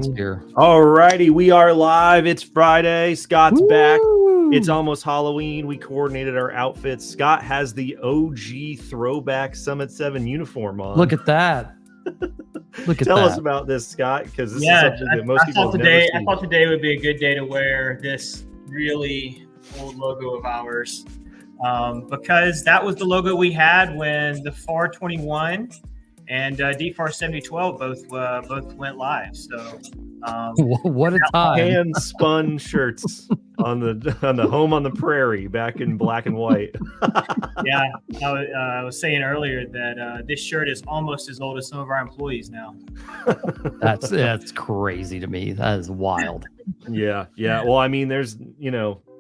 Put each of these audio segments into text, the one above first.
Scott's here. All righty, we are live. It's Friday. Scott's back. It's almost Halloween. We coordinated our outfits. Scott has the OG throwback Summit 7 uniform on. Look at that. Look at Tell that. us about this, Scott, because this is something that most people have never seen. I thought today would be a good day to wear this really old logo of ours, because that was the logo we had when the FAR 21 and DFARS 7012 both went live. So what a time! Hand spun shirts on the home on the prairie back in black and white. Yeah, I was saying earlier that this shirt is almost as old as some of our employees now. That's crazy to me. That is wild. Yeah. Well, I mean, there's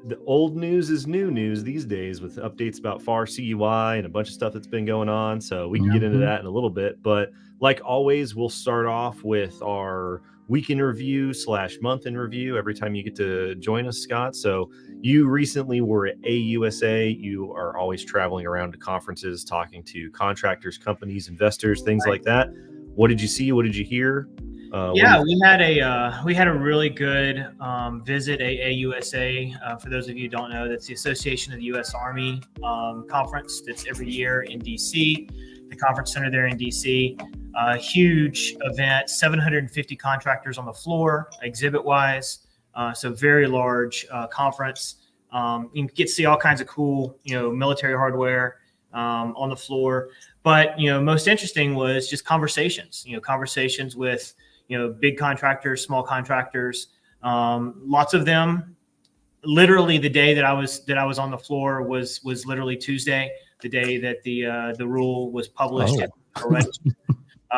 the old news is new news these days with updates about FAR CUI and a bunch of stuff that's been going on. So we can get into that in a little bit. But like always, we'll start off with our week in review / month in review every time you get to join us, Scott. So you recently were at AUSA. You are always traveling around to conferences, talking to contractors, companies, investors, things like that. What did you see? What did you hear? We had a really good visit at AUSA. For those of you who don't know, that's the Association of the U.S. Army conference that's every year in D.C. The conference center there in D.C. Huge event, 750 contractors on the floor, exhibit-wise. So very large conference. You get to see all kinds of cool, military hardware on the floor. But most interesting was just conversations. Conversations with big contractors, small contractors, lots of them. Literally, the day that I was on the floor was literally Tuesday, the day that the rule was published.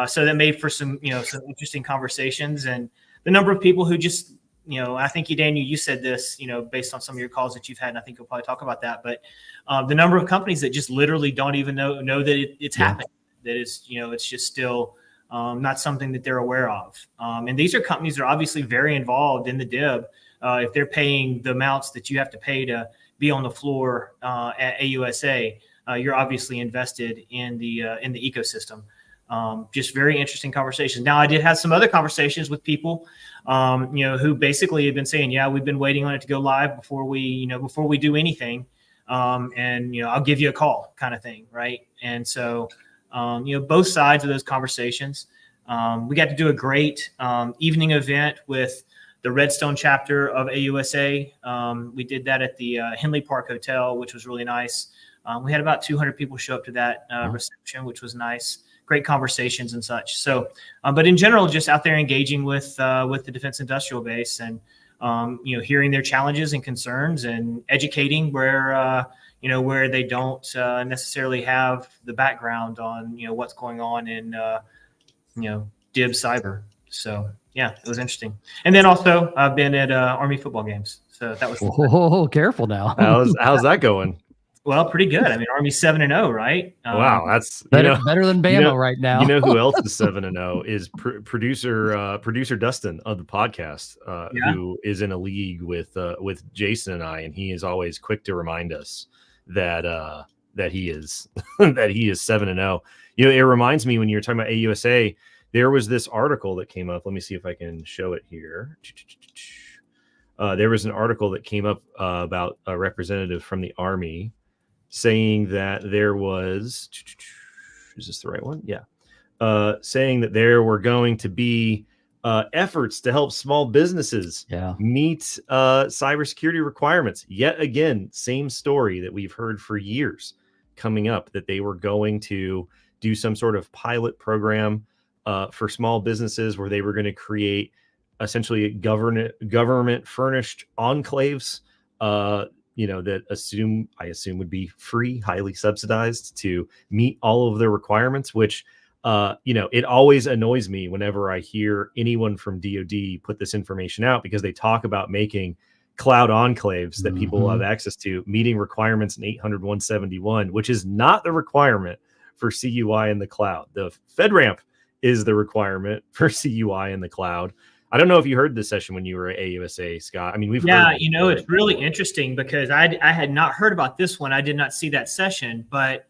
So that made for some interesting conversations, and the number of people who just I think Daniel, you said this based on some of your calls that you've had, and I think you'll probably talk about that. But the number of companies that just literally don't even know that it's happening. That is it's just still. Not something that they're aware of. And these are companies that are obviously very involved in the DIB. If they're paying the amounts that you have to pay to be on the floor at AUSA, you're obviously invested in the ecosystem. Just very interesting conversations. Now, I did have some other conversations with people, who basically have been saying, yeah, we've been waiting on it to go live before we do anything. And I'll give you a call kind of thing. Right. And so, both sides of those conversations. We got to do a great evening event with the Redstone chapter of AUSA. We did that at the Henley Park Hotel, which was really nice. We had about 200 people show up to that reception, which was nice. Great conversations and such. So, but in general, just out there engaging with the defense industrial base and hearing their challenges and concerns and educating where they don't necessarily have the background on, what's going on in, DIB cyber. So, yeah, it was interesting. And then also I've been at Army football games. So that was fun. Careful now. How's that going? Well, pretty good. I mean, Army's 7-0, right? Wow, that's better than Bama right now. You know who else is 7-0 is producer Dustin of the podcast, who is in a league with Jason and I, and he is always quick to remind us that he is 7-0. It reminds me when you're talking about AUSA, there was this article that came up. Let me see if I can show it here. There was an article that came up about a representative from the Army saying that there was, is this the right one? Yeah. Saying that there were going to be efforts to help small businesses meet cybersecurity requirements. Yet again, same story that we've heard for years coming up, that they were going to do some sort of pilot program for small businesses where they were going to create essentially government furnished enclaves, that I assume would be free, highly subsidized to meet all of their requirements, which, it always annoys me whenever I hear anyone from DoD put this information out, because they talk about making cloud enclaves that people will have access to, meeting requirements in 800-171, which is not the requirement for CUI in the cloud. The FedRAMP is the requirement for CUI in the cloud. I don't know if you heard this session when you were at AUSA, Scott. I mean, we've heard it's really interesting because I had not heard about this one. I did not see that session, but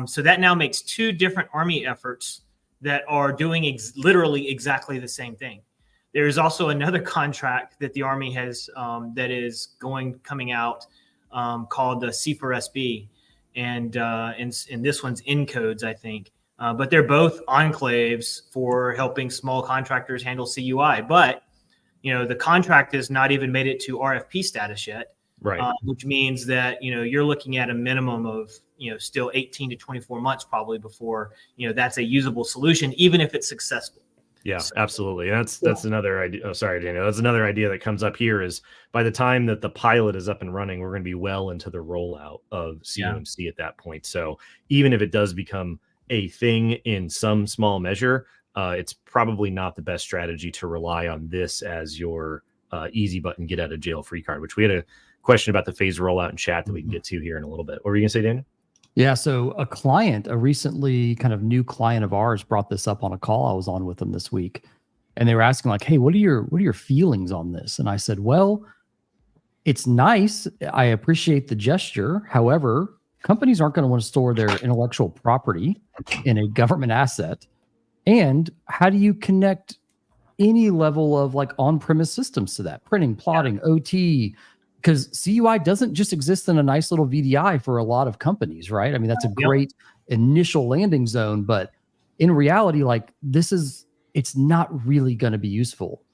so that now makes two different Army efforts that are doing literally exactly the same thing. There's also another contract that the Army has that is coming out called the C4SB, and this one's in codes, I think. But they're both enclaves for helping small contractors handle CUI. But the contract has not even made it to RFP status yet, right? Which means that you're looking at a minimum of still 18 to 24 months probably before that's a usable solution, even if it's successful. Yeah, absolutely. That's another idea. Oh, sorry, Daniel. That's another idea that comes up here is by the time that the pilot is up and running, we're going to be well into the rollout of CMMC at that point. So even if it does become a thing in some small measure, it's probably not the best strategy to rely on this as your easy button, get out of jail free card, which we had a question about the phase rollout in chat that we can get to here in a little bit. What were you going to say, Daniel? Yeah, so a recently kind of new client of ours brought this up on a call I was on with them this week, and they were asking like, "Hey, what are your feelings on this?" And I said, "Well, it's nice. I appreciate the gesture. However, companies aren't going to want to store their intellectual property in a government asset. And how do you connect any level of like on-premise systems to that? Printing, plotting, OT." Because CUI doesn't just exist in a nice little VDI for a lot of companies, right? I mean, that's a great initial landing zone, but in reality, like it's not really going to be useful,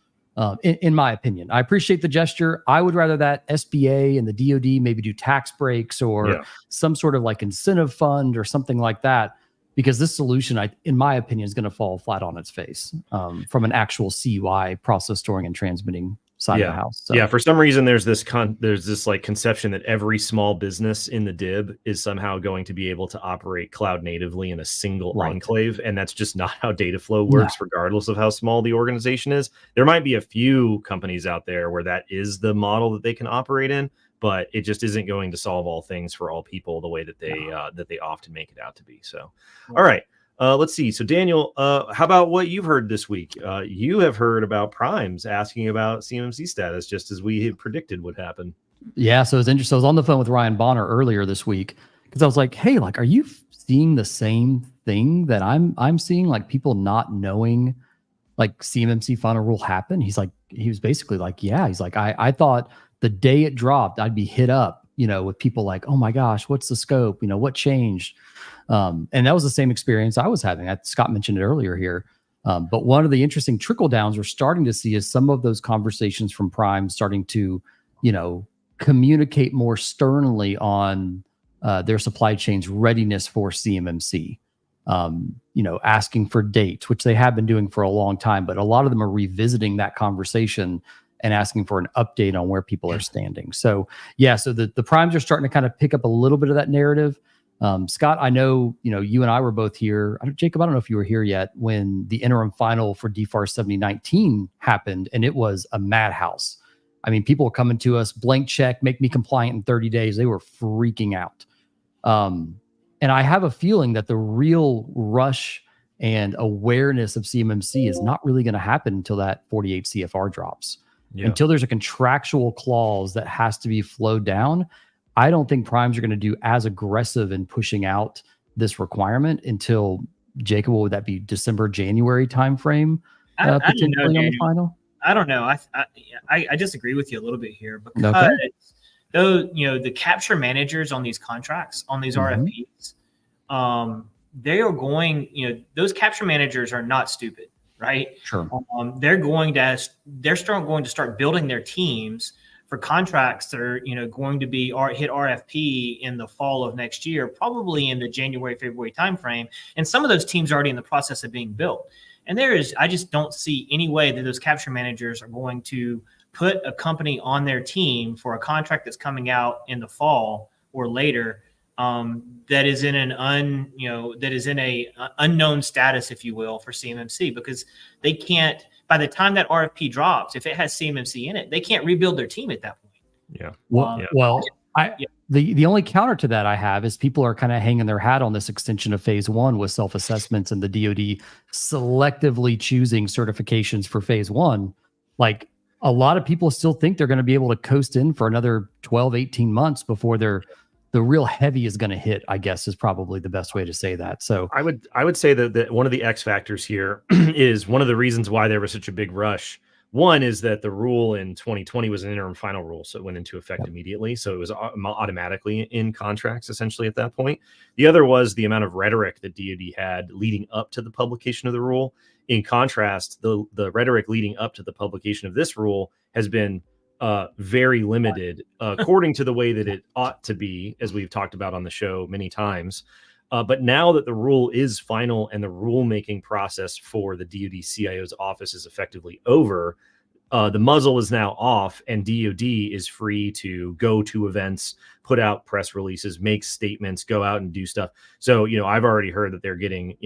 in my opinion. I appreciate the gesture. I would rather that SBA and the DoD maybe do tax breaks or some sort of like incentive fund or something like that, because this solution, in my opinion, is going to fall flat on its face from an actual CUI process storing and transmitting side of the house. So. Yeah, for some reason there's this like conception that every small business in the DIB is somehow going to be able to operate cloud natively in a single enclave, and that's just not how data flow works, regardless of how small the organization is. There might be a few companies out there where that is the model that they can operate in, but it just isn't going to solve all things for all people the way that they often make it out to be. So, all right. Let's see. So, Daniel, how about what you've heard this week? You have heard about primes asking about CMMC status, just as we had predicted would happen. Yeah, so it's interesting. I was on the phone with Ryan Bonner earlier this week because I was like, "Hey, like, are you seeing the same thing that I'm seeing? Like, people not knowing, like, CMMC final rule happened?" He was basically like, "Yeah." He's like, "I thought the day it dropped, I'd be hit up, with people like, oh my gosh, what's the scope? What changed?" And that was the same experience I was having. Scott mentioned it earlier here. But one of the interesting trickle downs we're starting to see is some of those conversations from Prime starting to, communicate more sternly on their supply chain's readiness for CMMC. Asking for dates, which they have been doing for a long time, but a lot of them are revisiting that conversation and asking for an update on where people are standing. So the primes are starting to kind of pick up a little bit of that narrative. Scott, I know, you and I were both here. Jacob, I don't know if you were here yet when the interim final for DFARS 7019 happened, and it was a madhouse. I mean, people were coming to us, blank check, make me compliant in 30 days. They were freaking out. And I have a feeling that the real rush and awareness of CMMC is not really going to happen until that 48 CFR drops. Yeah. Until there's a contractual clause that has to be flowed down, I don't think primes are going to do as aggressive in pushing out this requirement until, Jacob, what would that be, December, January timeframe? Potentially on the final? I don't know. I disagree with you a little bit here because the capture managers on these contracts, on these RFPs, they are going, those capture managers are not stupid, right? Sure. They're going to start building their teams for contracts that are, going to be hit RFP in the fall of next year, probably in the January, February timeframe. And some of those teams are already in the process of being built. And I just don't see any way that those capture managers are going to put a company on their team for a contract that's coming out in the fall or later, that is in a unknown status, if you will, for CMMC, because they can't. By the time that RFP drops, if it has CMMC in it, they can't rebuild their team at that point. Yeah. The only counter to that I have is people are kind of hanging their hat on this extension of phase one with self-assessments and the DoD selectively choosing certifications for phase one. Like, a lot of people still think they're going to be able to coast in for another 12, 18 months before the real heavy is going to hit, I guess, is probably the best way to say that. So I would say that one of the X factors here is one of the reasons why there was such a big rush One is that the rule in 2020 was an interim final rule, so it went into effect immediately. So it was automatically in contracts essentially at that point. The other was the amount of rhetoric that DoD had leading up to the publication of the rule. In contrast, the rhetoric leading up to the publication of this rule has been very limited, according to the way that it ought to be, as we've talked about on the show many times. But now that the rule is final and the rulemaking process for the DoD CIO's office is effectively over, the muzzle is now off, and DoD is free to go to events, put out press releases, make statements, go out and do stuff. So, I've already heard that they're getting,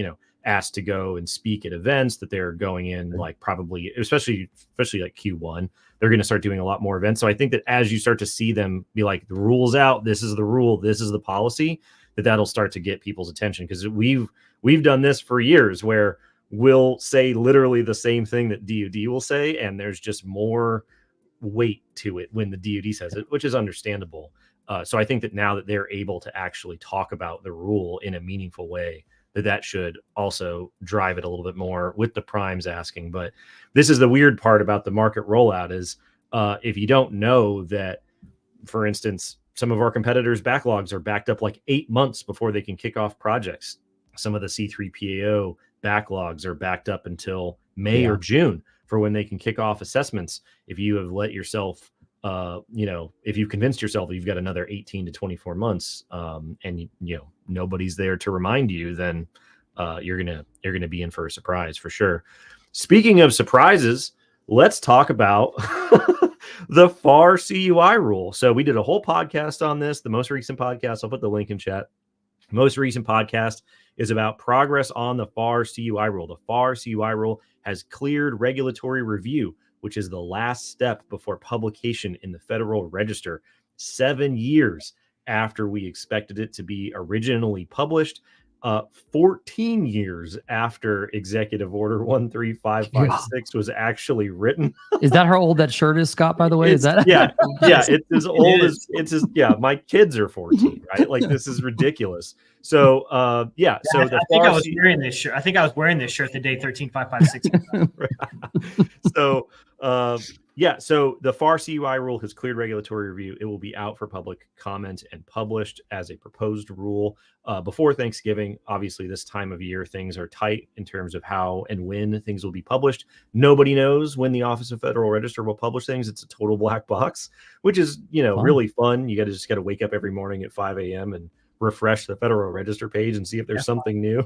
asked to go and speak at events, that they're going in like probably, especially like Q1, they're going to start doing a lot more events. So I think that as you start to see them be like, the rule's out, this is the rule, this is the policy, that'll start to get people's attention, because we've done this for years where we'll say literally the same thing that DoD will say, and there's just more weight to it when the DoD says it, which is understandable. So I think that now that they're able to actually talk about the rule in a meaningful way, that should also drive it a little bit more with the primes asking. But this is the weird part about the market rollout is if you don't know that, for instance, some of our competitors' backlogs are backed up like 8 months before they can kick off projects. Some of the C3PAO backlogs are backed up until May or June for when they can kick off assessments. If you have let yourself, if you've convinced yourself that you've got another 18 to 24 months and nobody's there to remind you, then you're gonna be in for a surprise for sure. Speaking of surprises, let's talk about the FAR CUI rule. So we did a whole podcast on this. The most recent podcast, I'll put the link in chat. Most recent podcast is about progress on the FAR CUI rule. The FAR CUI rule has cleared regulatory review, which is the last step before publication in the Federal Register, 7 years after we expected it to be originally published. 14 years after Executive Order 13556 was actually written. Is that how old that shirt is, Scott, by the way? Is that? Yeah. It's as old as my kids are 14, right? Like, this is ridiculous. So, I think I was wearing this shirt. I think I was wearing this shirt the day 13556. So, so the FAR CUI rule has cleared regulatory review. It will be out for public comment and published as a proposed rule before Thanksgiving. Obviously, this time of year, things are tight in terms of how and when things will be published. Nobody knows when the Office of Federal Register will publish things. It's a total black box, which is, fun. Really fun. You just got to wake up every morning at 5 a.m. and refresh the Federal Register page and see if there's something new.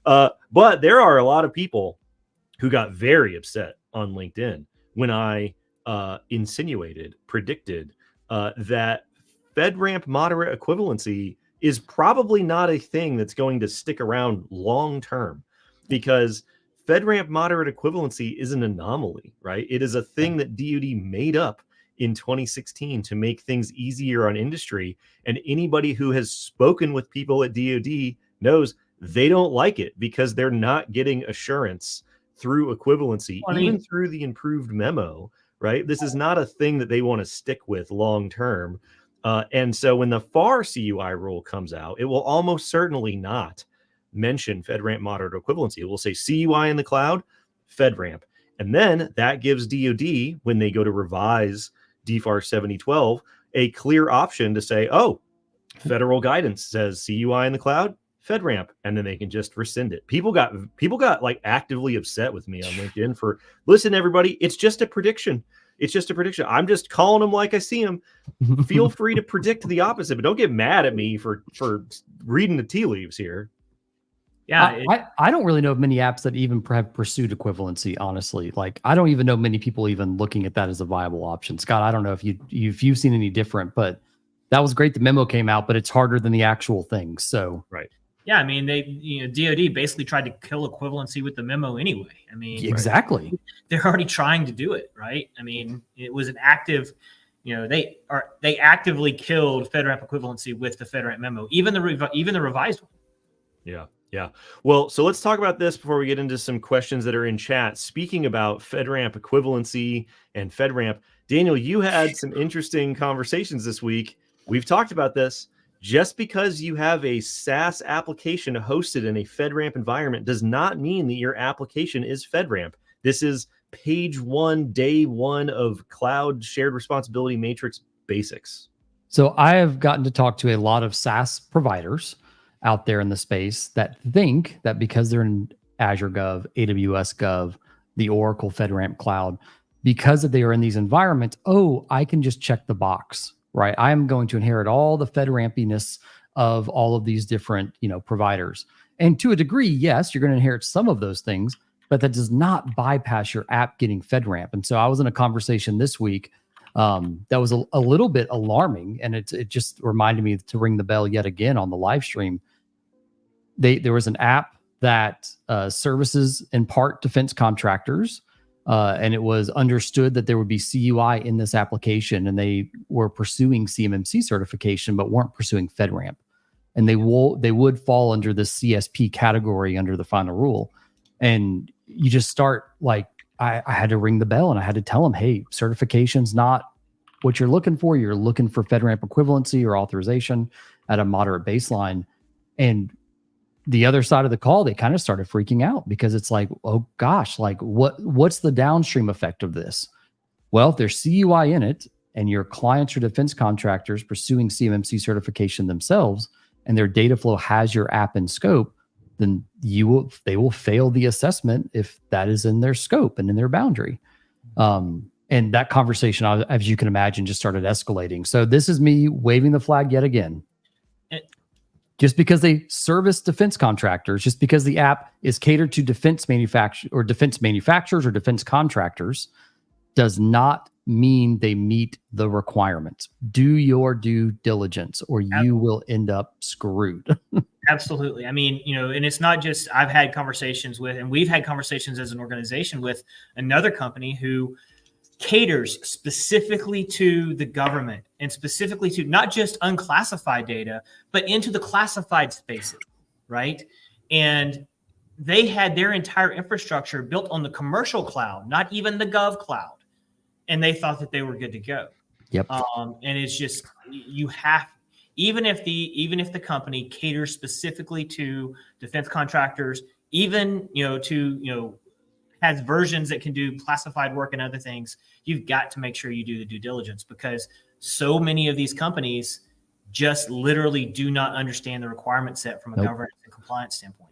But there are a lot of people who got very upset on LinkedIn when I predicted that FedRAMP moderate equivalency is probably not a thing that's going to stick around long term, because FedRAMP moderate equivalency is an anomaly, right? It is a thing that DoD made up in 2016 to make things easier on industry. And anybody who has spoken with people at DoD knows they don't like it, because they're not getting assurance through equivalency, even through the improved memo, right? This is not a thing that they want to stick with long term. And so when the FAR CUI rule comes out, it will almost certainly not mention FedRAMP moderate equivalency. It will say CUI in the cloud, FedRAMP. And then that gives DoD, when they go to revise DFARS 7012, a clear option to say, oh, federal guidance says CUI in the cloud, FedRAMP, and then they can just rescind it. People got like actively upset with me on LinkedIn for, listen, everybody, it's just a prediction. It's just a prediction. I'm just calling them like I see them. Feel free to predict the opposite, but don't get mad at me for reading the tea leaves here. Yeah, I don't really know of many apps that even have pursued equivalency, honestly. Like, I don't even know many people even looking at that as a viable option. Scott, I don't know if you've seen any different, but that was great. The memo came out, but it's harder than the actual thing. So right. Yeah, I mean, DoD basically tried to kill equivalency with the memo anyway. I mean, exactly. They're already trying to do it, right? I mean, it was an active, they actively killed FedRAMP equivalency with the FedRAMP memo, even the revised one. Yeah. Yeah. Well, so let's talk about this before we get into some questions that are in chat. Speaking about FedRAMP equivalency and FedRAMP, Daniel, you had some interesting conversations this week. We've talked about this. Just because you have a SaaS application hosted in a FedRAMP environment does not mean that your application is FedRAMP. This is page 1, day 1 of Cloud Shared Responsibility Matrix Basics? So I have gotten to talk to a lot of SaaS providers out there in the space that think that because they're in Azure Gov, AWS Gov, the Oracle FedRAMP Cloud, because they are in these environments, oh, I can just check the box, right? I am going to inherit all the FedRAMPiness of all of these different, providers. And to a degree, yes, you're going to inherit some of those things, but that does not bypass your app getting FedRAMP. And so I was in a conversation this week that was a little bit alarming, and it just reminded me to ring the bell yet again on the live stream. There was an app that services in part defense contractors, and it was understood that there would be CUI in this application, and they were pursuing CMMC certification but weren't pursuing FedRAMP, and they would fall under the CSP category under the final rule. And you just start like, I had to ring the bell and I had to tell them, hey, certification's not what you're looking for. You're looking for FedRAMP equivalency or authorization at a moderate baseline. And the other side of the call, they kind of started freaking out because it's like, oh gosh, like what's the downstream effect of this? Well, if there's CUI in it and your clients are defense contractors pursuing CMMC certification themselves and their data flow has your app in scope, then they will fail the assessment if that is in their scope and in their boundary. And that conversation, as you can imagine, just started escalating. So this is me waving the flag yet again. Just because they service defense contractors, just because the app is catered to defense manufacturers or defense contractors, does not mean they meet the requirements. Do your due diligence or you will end up screwed. Absolutely. I mean, and it's not just, I've had conversations with, and we've had conversations as an organization with another company who caters specifically to the government and specifically to not just unclassified data, but into the classified spaces, right? And they had their entire infrastructure built on the commercial cloud, not even the gov cloud. And they thought that they were good to go. Yep. And it's just, you have, even if the company caters specifically to defense contractors, even, has versions that can do classified work and other things, you've got to make sure you do the due diligence, because so many of these companies just literally do not understand the requirement set from a governance and compliance standpoint.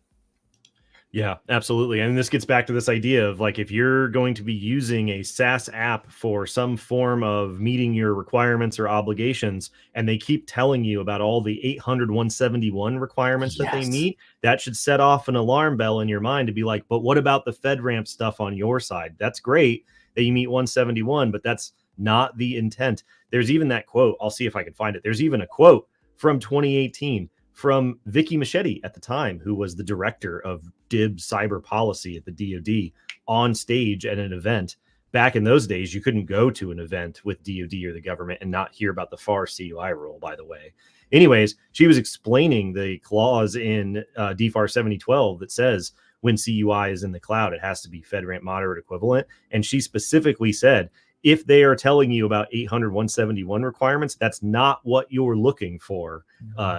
Yeah, absolutely. And this gets back to this idea of like, if you're going to be using a SaaS app for some form of meeting your requirements or obligations, and they keep telling you about all the 800, 171 requirements that they meet, that should set off an alarm bell in your mind to be like, but what about the FedRAMP stuff on your side? That's great that you meet 171, but that's not the intent. There's even that quote. I'll see if I can find it. There's even a quote from 2018 from Vicky Machete at the time, who was the director of DIB cyber policy at the DoD, on stage at an event. Back in those days, you couldn't go to an event with DoD or the government and not hear about the FARS CUI rule, by the way. Anyways, she was explaining the clause in DFARS 7012 that says when CUI is in the cloud, it has to be FedRAMP moderate equivalent. And she specifically said, if they are telling you about 800, 171 requirements, that's not what you're looking for.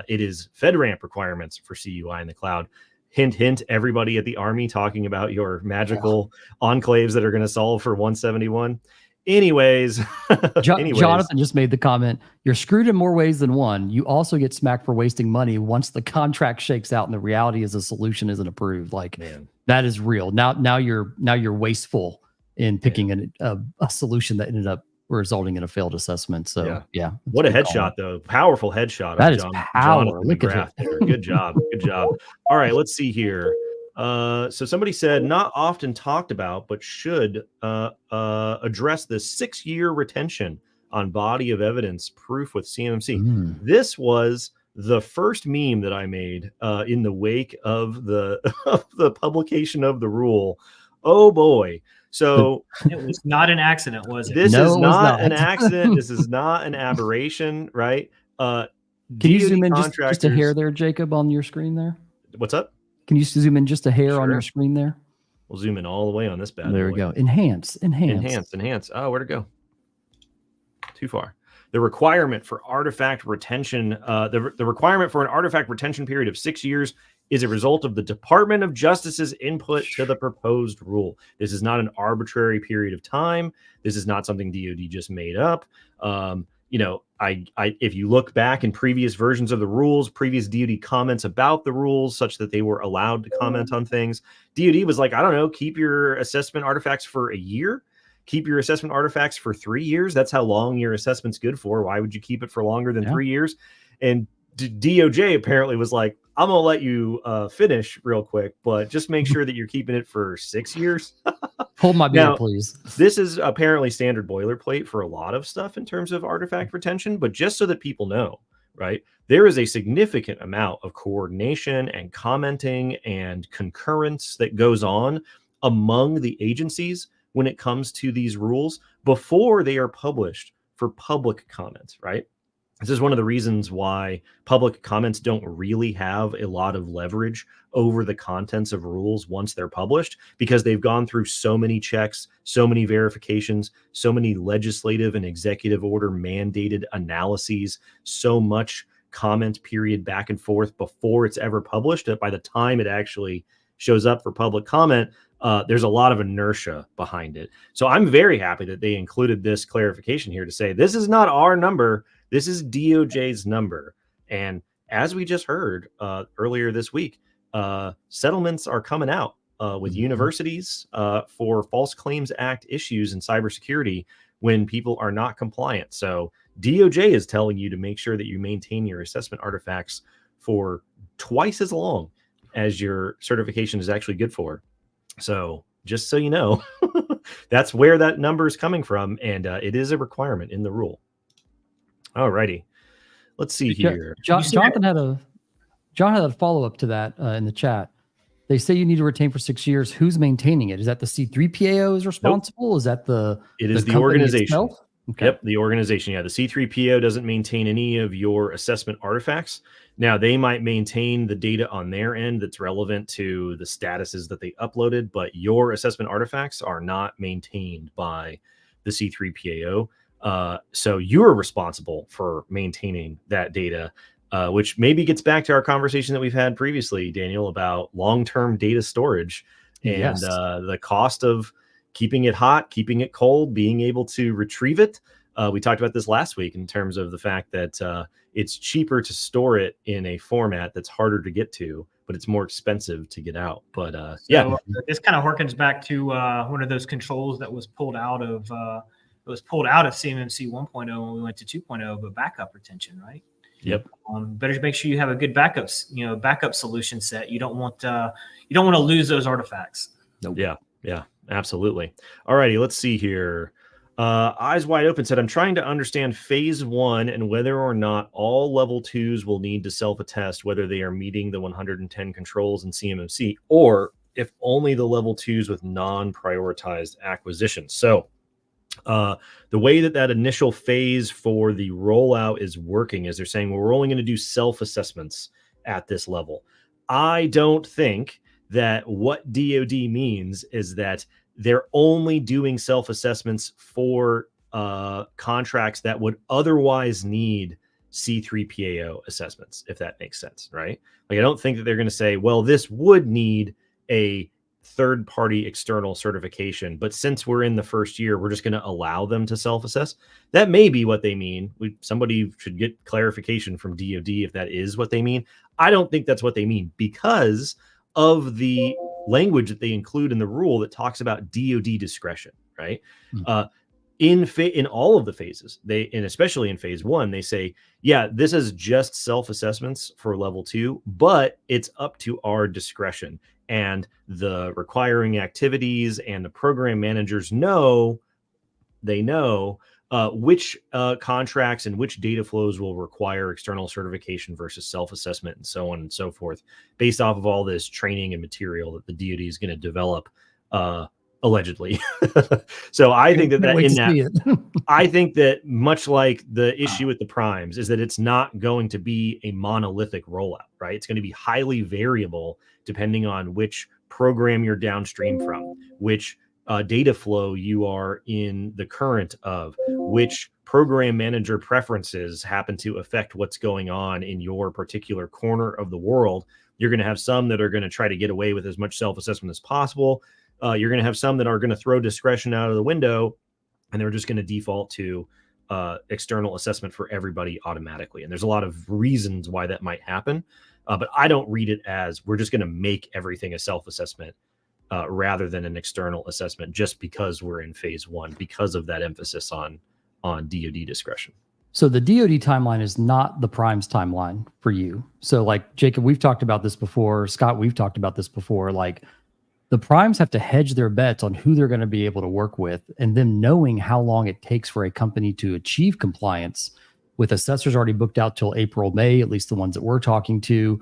It is FedRAMP requirements for CUI in the cloud. Hint, hint, everybody at the Army talking about your magical enclaves that are going to solve for 171. Anyways, Jonathan just made the comment, you're screwed in more ways than one. You also get smacked for wasting money once the contract shakes out and the reality is the solution isn't approved. Like, man, that is real. Now you're wasteful in picking a solution that ended up resulting in a failed assessment. So yeah. What a headshot though. Powerful headshot. That is power. Look at it. Good job. Good job. All right, let's see here. So somebody said, not often talked about, but should address the 6-year retention on body of evidence proof with CMMC. This was the first meme that I made in the wake of the publication of the rule. Oh boy. So it was not an accident, was it? This is not an accident. This is not an aberration, right? Can you zoom in just a hair there, Jacob, on your screen there? What's up? Can you zoom in just a hair on your screen there? We'll zoom in all the way on this bad boy. There we go. Enhance. Oh, where'd it go? Too far. The requirement for artifact retention, the requirement for an artifact retention period of 6 years is a result of the Department of Justice's input to the proposed rule. This is not an arbitrary period of time. This is not something DoD just made up. If you look back in previous versions of the rules, previous DoD comments about the rules, such that they were allowed to comment on things, DoD was like, I don't know, keep your assessment artifacts for a year. Keep your assessment artifacts for 3 years. That's how long your assessment's good for. Why would you keep it for longer than 3 years? And DOJ apparently was like, I'm going to let you finish real quick, but just make sure that you're keeping it for 6 years. Hold my beer, please. This is apparently standard boilerplate for a lot of stuff in terms of artifact retention, but just so that people know, right? There is a significant amount of coordination and commenting and concurrence that goes on among the agencies when it comes to these rules before they are published for public comment, right? This is one of the reasons why public comments don't really have a lot of leverage over the contents of rules once they're published, because they've gone through so many checks, so many verifications, so many legislative and executive order mandated analyses, so much comment period back and forth before it's ever published, that by the time it actually shows up for public comment, there's a lot of inertia behind it. So I'm very happy that they included this clarification here to say, this is not our number. This is DOJ's number. And as we just heard earlier this week, settlements are coming out with universities for False Claims Act issues in cybersecurity when people are not compliant. So DOJ is telling you to make sure that you maintain your assessment artifacts for twice as long as your certification is actually good for. So just so you know, that's where that number is coming from. And it is a requirement in the rule. All righty. Let's see here. Jonathan had a follow-up to that in the chat. They say you need to retain for 6 years. Who's maintaining it? Is that the C3PAO is responsible? Nope. Is that it is the organization itself? Okay. Yep, the organization. Yeah, the C3PO doesn't maintain any of your assessment artifacts. Now, they might maintain the data on their end that's relevant to the statuses that they uploaded, but your assessment artifacts are not maintained by the C3PAO. So you're responsible for maintaining that data, which maybe gets back to our conversation that we've had previously, Daniel, about long-term data storage and the cost of keeping it hot, keeping it cold, being able to retrieve it. We talked about this last week in terms of the fact that it's cheaper to store it in a format that's harder to get to, but it's more expensive to get out. But this kind of harkens back to one of those controls that was pulled out of CMMC 1.0 when we went to 2.0, but backup retention, right? Yep. Better make sure you have a good backup solution set. You don't want to lose those artifacts. Nope. Yeah, absolutely. All righty, let's see here. Eyes Wide Open said, I'm trying to understand phase 1 and whether or not all level 2s will need to self-attest whether they are meeting the 110 controls in CMMC, or if only the level 2s with non-prioritized acquisitions. So the way that initial phase for the rollout is working is they're saying, well, we're only going to do self-assessments at this level. I don't think that what DoD means is that they're only doing self-assessments for contracts that would otherwise need C3PAO assessments, if that makes sense, right? Like, I don't think that they're going to say, well, this would need a third-party external certification, but since we're in the first year, we're just going to allow them to self-assess. That may be what they mean. Somebody should get clarification from DoD if that is what they mean. I don't think that's what they mean, because of the language that they include in the rule that talks about DoD discretion, right? In all of the phases, and especially in phase 1, they say, yeah, this is just self-assessments for level 2, but it's up to our discretion. And the requiring activities and the program managers know which contracts and which data flows will require external certification versus self-assessment, and so on and so forth, based off of all this training and material that the DoD is going to develop, allegedly. So I think I think that much like the issue with the primes is that it's not going to be a monolithic rollout, right? It's going to be highly variable depending on which program you're downstream from, which data flow you are in the current of, which program manager preferences happen to affect what's going on in your particular corner of the world You're going to have some that are going to try to get away with as much self-assessment as possible. You're going to have some that are going to throw discretion out of the window, and they're just going to default to external assessment for everybody automatically. And there's a lot of reasons why that might happen. But I don't read it as we're just going to make everything a self-assessment rather than an external assessment, just because we're in phase one, because of that emphasis on DoD discretion. So the DoD timeline is not the primes timeline for you. So like Jacob, we've talked about this before. Scott, we've talked about this before. Like the primes have to hedge their bets on who they're going to be able to work with, and them knowing how long it takes for a company to achieve compliance with assessors already booked out till April, May, at least the ones that we're talking to,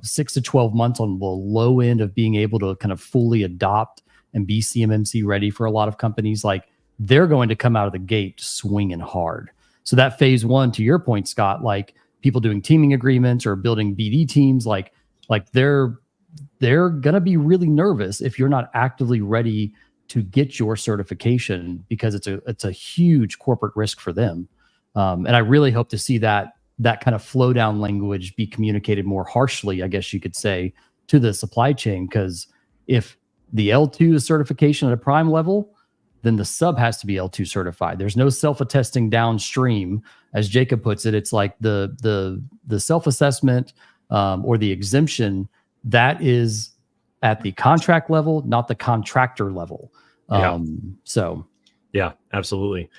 6 to 12 months on the low end of being able to kind of fully adopt and be CMMC ready for a lot of companies. Like they're going to come out of the gate swinging hard. So that phase one, to your point, Scott, like people doing teaming agreements or building BD teams, like they're going to be really nervous if you're not actively ready to get your certification, because it's a huge corporate risk for them. And I really hope to see that kind of flow down language be communicated more harshly, I guess you could say, to the supply chain. Because if the L2 is certification at a prime level, then the sub has to be L2 certified. There's no self-attesting downstream, as Jacob puts it. It's like the self-assessment or the exemption that is at the contract level, not the contractor level. Yeah, absolutely.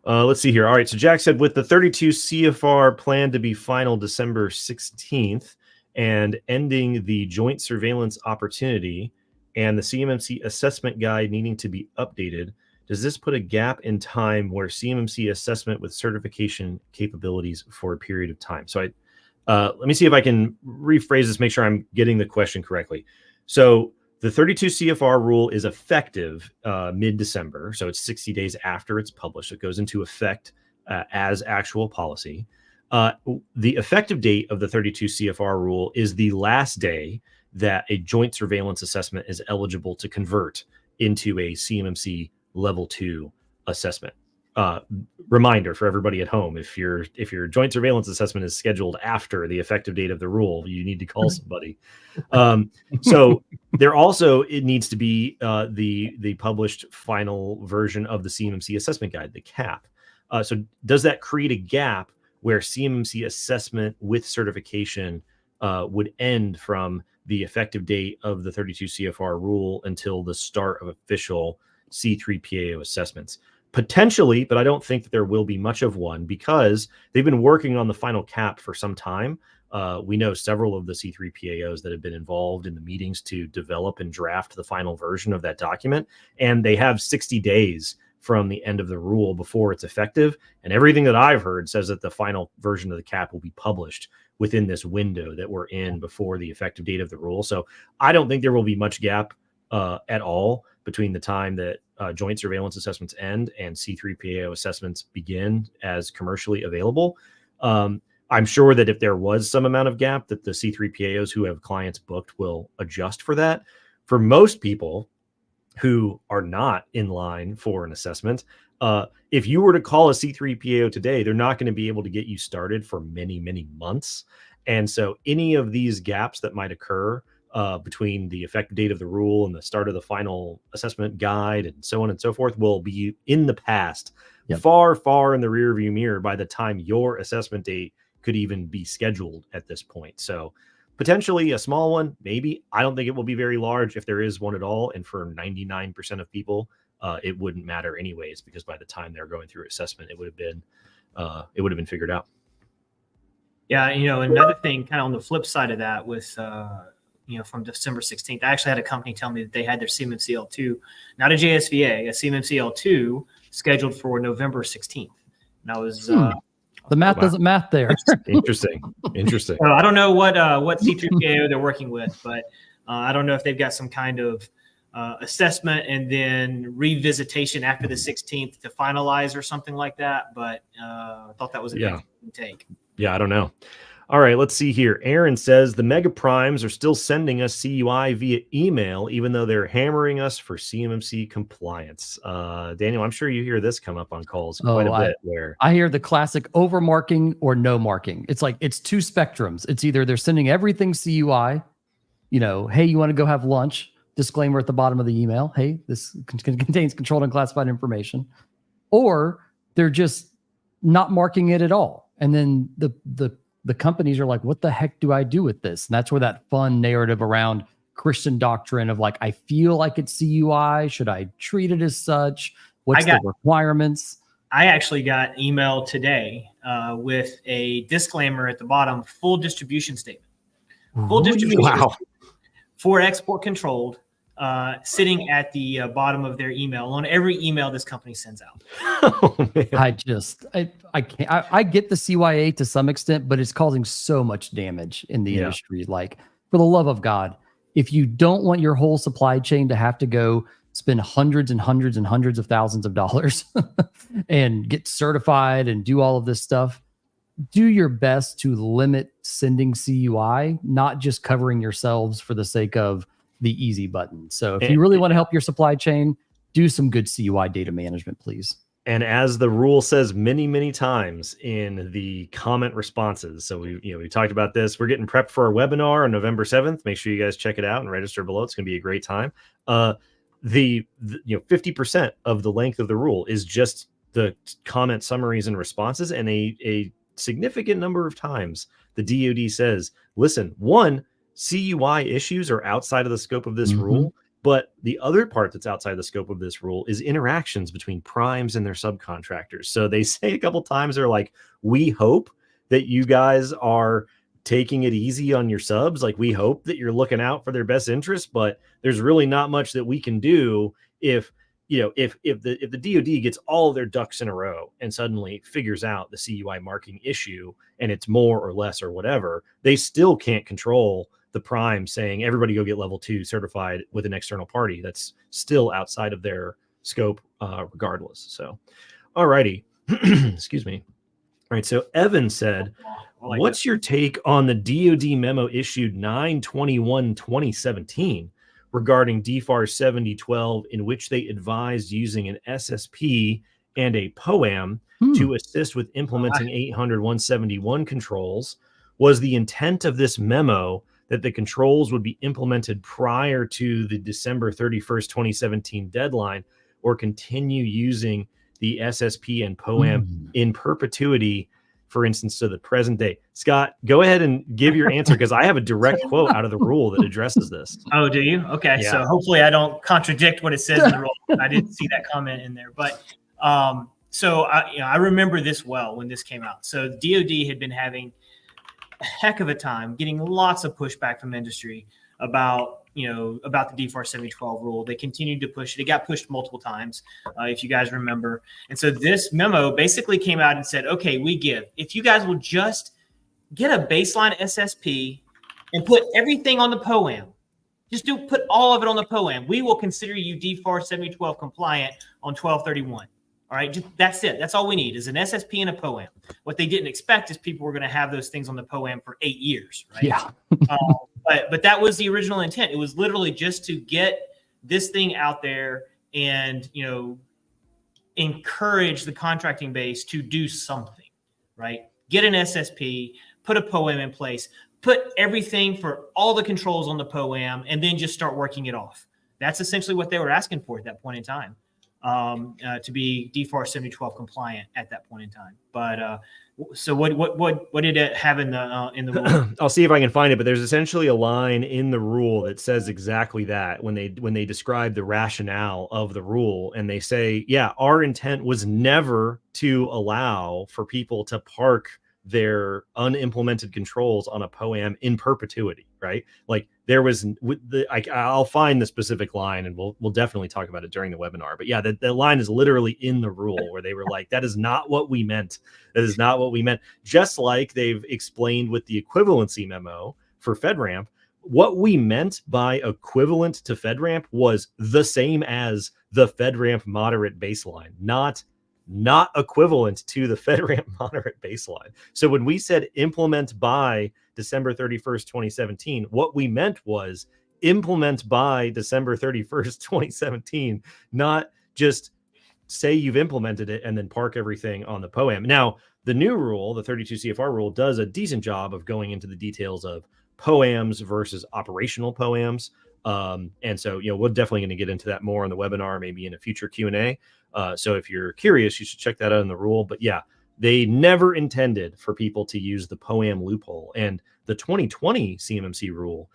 Let's see here. All right. So Jack said, with the 32 CFR planned to be final December 16th and ending the joint surveillance opportunity and the CMMC assessment guide needing to be updated, does this put a gap in time where CMMC assessment with certification capabilities for a period of time? So let me see if I can rephrase this, make sure I'm getting the question correctly. So the 32 CFR rule is effective mid-December. So it's 60 days after it's published. It goes into effect as actual policy. The effective date of the 32 CFR rule is the last day that a joint surveillance assessment is eligible to convert into a CMMC level 2 assessment. Reminder for everybody at home: if your joint surveillance assessment is scheduled after the effective date of the rule, you need to call somebody. So there also, it needs to be the published final version of the CMMC assessment guide, the CAP. So does that create a gap where CMMC assessment with certification would end from the effective date of the 32 CFR rule until the start of official C3PAO assessments? Potentially, but I don't think that there will be much of one, because they've been working on the final CAP for some time. We know several of the C3PAOs that have been involved in the meetings to develop and draft the final version of that document. And they have 60 days from the end of the rule before it's effective. And everything that I've heard says that the final version of the CAP will be published within this window that we're in before the effective date of the rule. So I don't think there will be much gap at all between the time that joint surveillance assessments end and C3PAO assessments begin as commercially available. I'm sure that if there was some amount of gap, that the C3PAOs who have clients booked will adjust for that. For most people who are not in line for an assessment, if you were to call a C3PAO today, they're not going to be able to get you started for many, many months. And so any of these gaps that might occur between the effective date of the rule and the start of the final assessment guide and so on and so forth will be in the past, far, far in the rear view mirror by the time your assessment date could even be scheduled at this point. So potentially a small one, maybe. I don't think it will be very large if there is one at all. And for 99% of people, it wouldn't matter anyways, because by the time they're going through assessment, it would have been figured out. Yeah, another thing kind of on the flip side of that was from December 16th, I actually had a company tell me that they had their CMMC L2, not a JSVA, a CMMC L2 scheduled for November 16th. And I was the math doesn't math there. Interesting. So I don't know what C3PAO they're working with, but I don't know if they've got some kind of assessment and then revisitation after the 16th to finalize or something like that. But I thought that was a good take. Yeah, I don't know. All right, let's see here. Aaron says the mega primes are still sending us CUI via email, even though they're hammering us for CMMC compliance. Daniel, I'm sure you hear this come up on calls quite a bit. Where I hear the classic over marking or no marking. It's like it's two spectrums. It's either they're sending everything CUI hey, you want to go have lunch? Disclaimer at the bottom of the email. Hey, this contains controlled and classified information. Or they're just not marking it at all. And then the companies are like, what the heck do I do with this? And that's where that fun narrative around Christian doctrine of like, I feel like it's CUI. Should I treat it as such? What's the requirements? I actually got emailed today with a disclaimer at the bottom, full distribution statement. Full distribution statement for export controlled, sitting at the bottom of their email on every email this company sends out. I can't. I get the CYA to some extent, but it's causing so much damage in the industry. Like, for the love of God, if you don't want your whole supply chain to have to go spend hundreds and hundreds and hundreds of thousands of dollars and get certified and do all of this stuff, do your best to limit sending CUI, not just covering yourselves for the sake of the easy button. So if you really want to help your supply chain, do some good CUI data management, please. And as the rule says many, many times in the comment responses, so we talked about this. We're getting prepped for our webinar on November 7th. Make sure you guys check it out and register below. It's going to be a great time. The 50% of the length of the rule is just the comment summaries and responses, and a significant number of times the DoD says, listen, one, CUI issues are outside of the scope of this rule. But the other part that's outside the scope of this rule is interactions between primes and their subcontractors. So they say a couple times, they're like, we hope that you guys are taking it easy on your subs. Like, we hope that you're looking out for their best interest, but there's really not much that we can do if the DoD gets all of their ducks in a row and suddenly figures out the CUI marking issue and it's more or less or whatever, they still can't control the prime saying everybody go get level 2 certified with an external party. That's still outside of their scope regardless. So, all righty. Excuse me. All right. So Evan said, what's your take on the DoD memo issued 9/21/2017 regarding DFARS 7012, in which they advised using an SSP and a POA&M to assist with implementing 800/171 controls? Was the intent of this memo that the controls would be implemented prior to the December 31st, 2017 deadline, or continue using the SSP and POA&M in perpetuity, for instance, to the present day? Scott, go ahead and give your answer, because I have a direct quote out of the rule that addresses this. Oh, do you? Okay. Yeah. So hopefully I don't contradict what it says in the rule. I didn't see that comment in there, but so I remember this well when this came out. So DoD had been having a heck of a time getting lots of pushback from industry about the DFARS 7012 rule. They continued to push it. It got pushed multiple times, if you guys remember. And so this memo basically came out and said, okay, if you guys will just get a baseline SSP and put everything on the POA&M, put all of it on the POA&M, we will consider you DFARS 7012 compliant on 12/31. All right, that's it. That's all we need is an SSP and a POA&M. What they didn't expect is people were going to have those things on the POA&M for 8 years, right? Yeah. But that was the original intent. It was literally just to get this thing out there and encourage the contracting base to do something, right? Get an SSP, put a POA&M in place, put everything for all the controls on the POA&M, and then just start working it off. That's essentially what they were asking for at that point in time. To be DFARS 7012 compliant at that point in time. But so what did it have in the rule? I'll see if I can find it, but there's essentially a line in the rule that says exactly that when they describe the rationale of the rule, and they say, yeah, our intent was never to allow for people to park their unimplemented controls on a POA&M in perpetuity, right? Like, there was I'll find the specific line, and we'll definitely talk about it during the webinar. But yeah, the line is literally in the rule where they were like, that is not what we meant. That is not what we meant. Just like they've explained with the equivalency memo for FedRAMP, what we meant by equivalent to FedRAMP was the same as the FedRAMP moderate baseline, not equivalent to the FedRAMP moderate baseline. So when we said implement by December 31st, 2017, what we meant was implement by December 31st, 2017, not just say you've implemented it and then park everything on the POA&M. Now, the new rule, the 32 CFR rule, does a decent job of going into the details of POAMs versus operational POAMs. And so, we're definitely going to get into that more on the webinar, maybe in a future Q&A. So if you're curious, you should check that out in the rule. But yeah, they never intended for people to use the POAM loophole. And the 2020 CMMC rule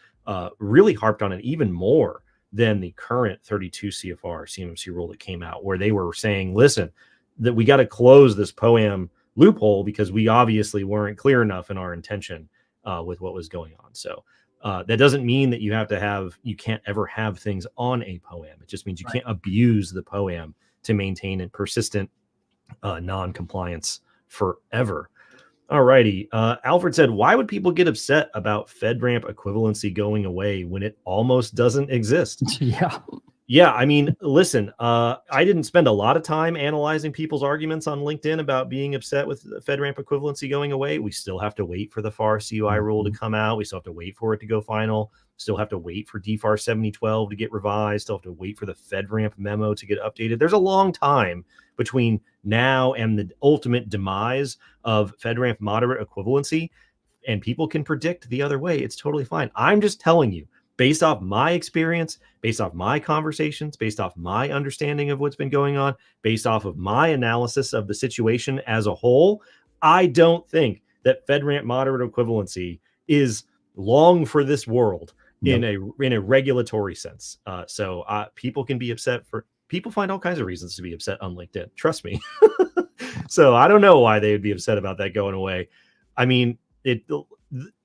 really harped on it even more than the current 32 CFR CMMC rule that came out, where they were saying, listen, that we got to close this POAM loophole because we obviously weren't clear enough in our intention with what was going on. So that doesn't mean that you can't ever have things on a POAM. It just means you can't abuse the POAM to maintain a persistent non-compliance forever. All righty. Alfred said, why would people get upset about FedRAMP equivalency going away when it almost doesn't exist? Yeah. I mean, listen, I didn't spend a lot of time analyzing people's arguments on LinkedIn about being upset with FedRAMP equivalency going away. We still have to wait for the FAR CUI rule to come out. We still have to wait for it to go final. Still have to wait for DFARS 7012 to get revised. Still have to wait for the FedRAMP memo to get updated. There's a long time between now and the ultimate demise of FedRAMP moderate equivalency, and people can predict the other way. It's totally fine. I'm just telling you, based off my experience, based off my conversations, based off my understanding of what's been going on, based off of my analysis of the situation as a whole, I don't think that FedRAMP moderate equivalency is long for this world in a regulatory sense. So people can be upset people find all kinds of reasons to be upset on LinkedIn. Trust me. So I don't know why they would be upset about that going away. I mean, it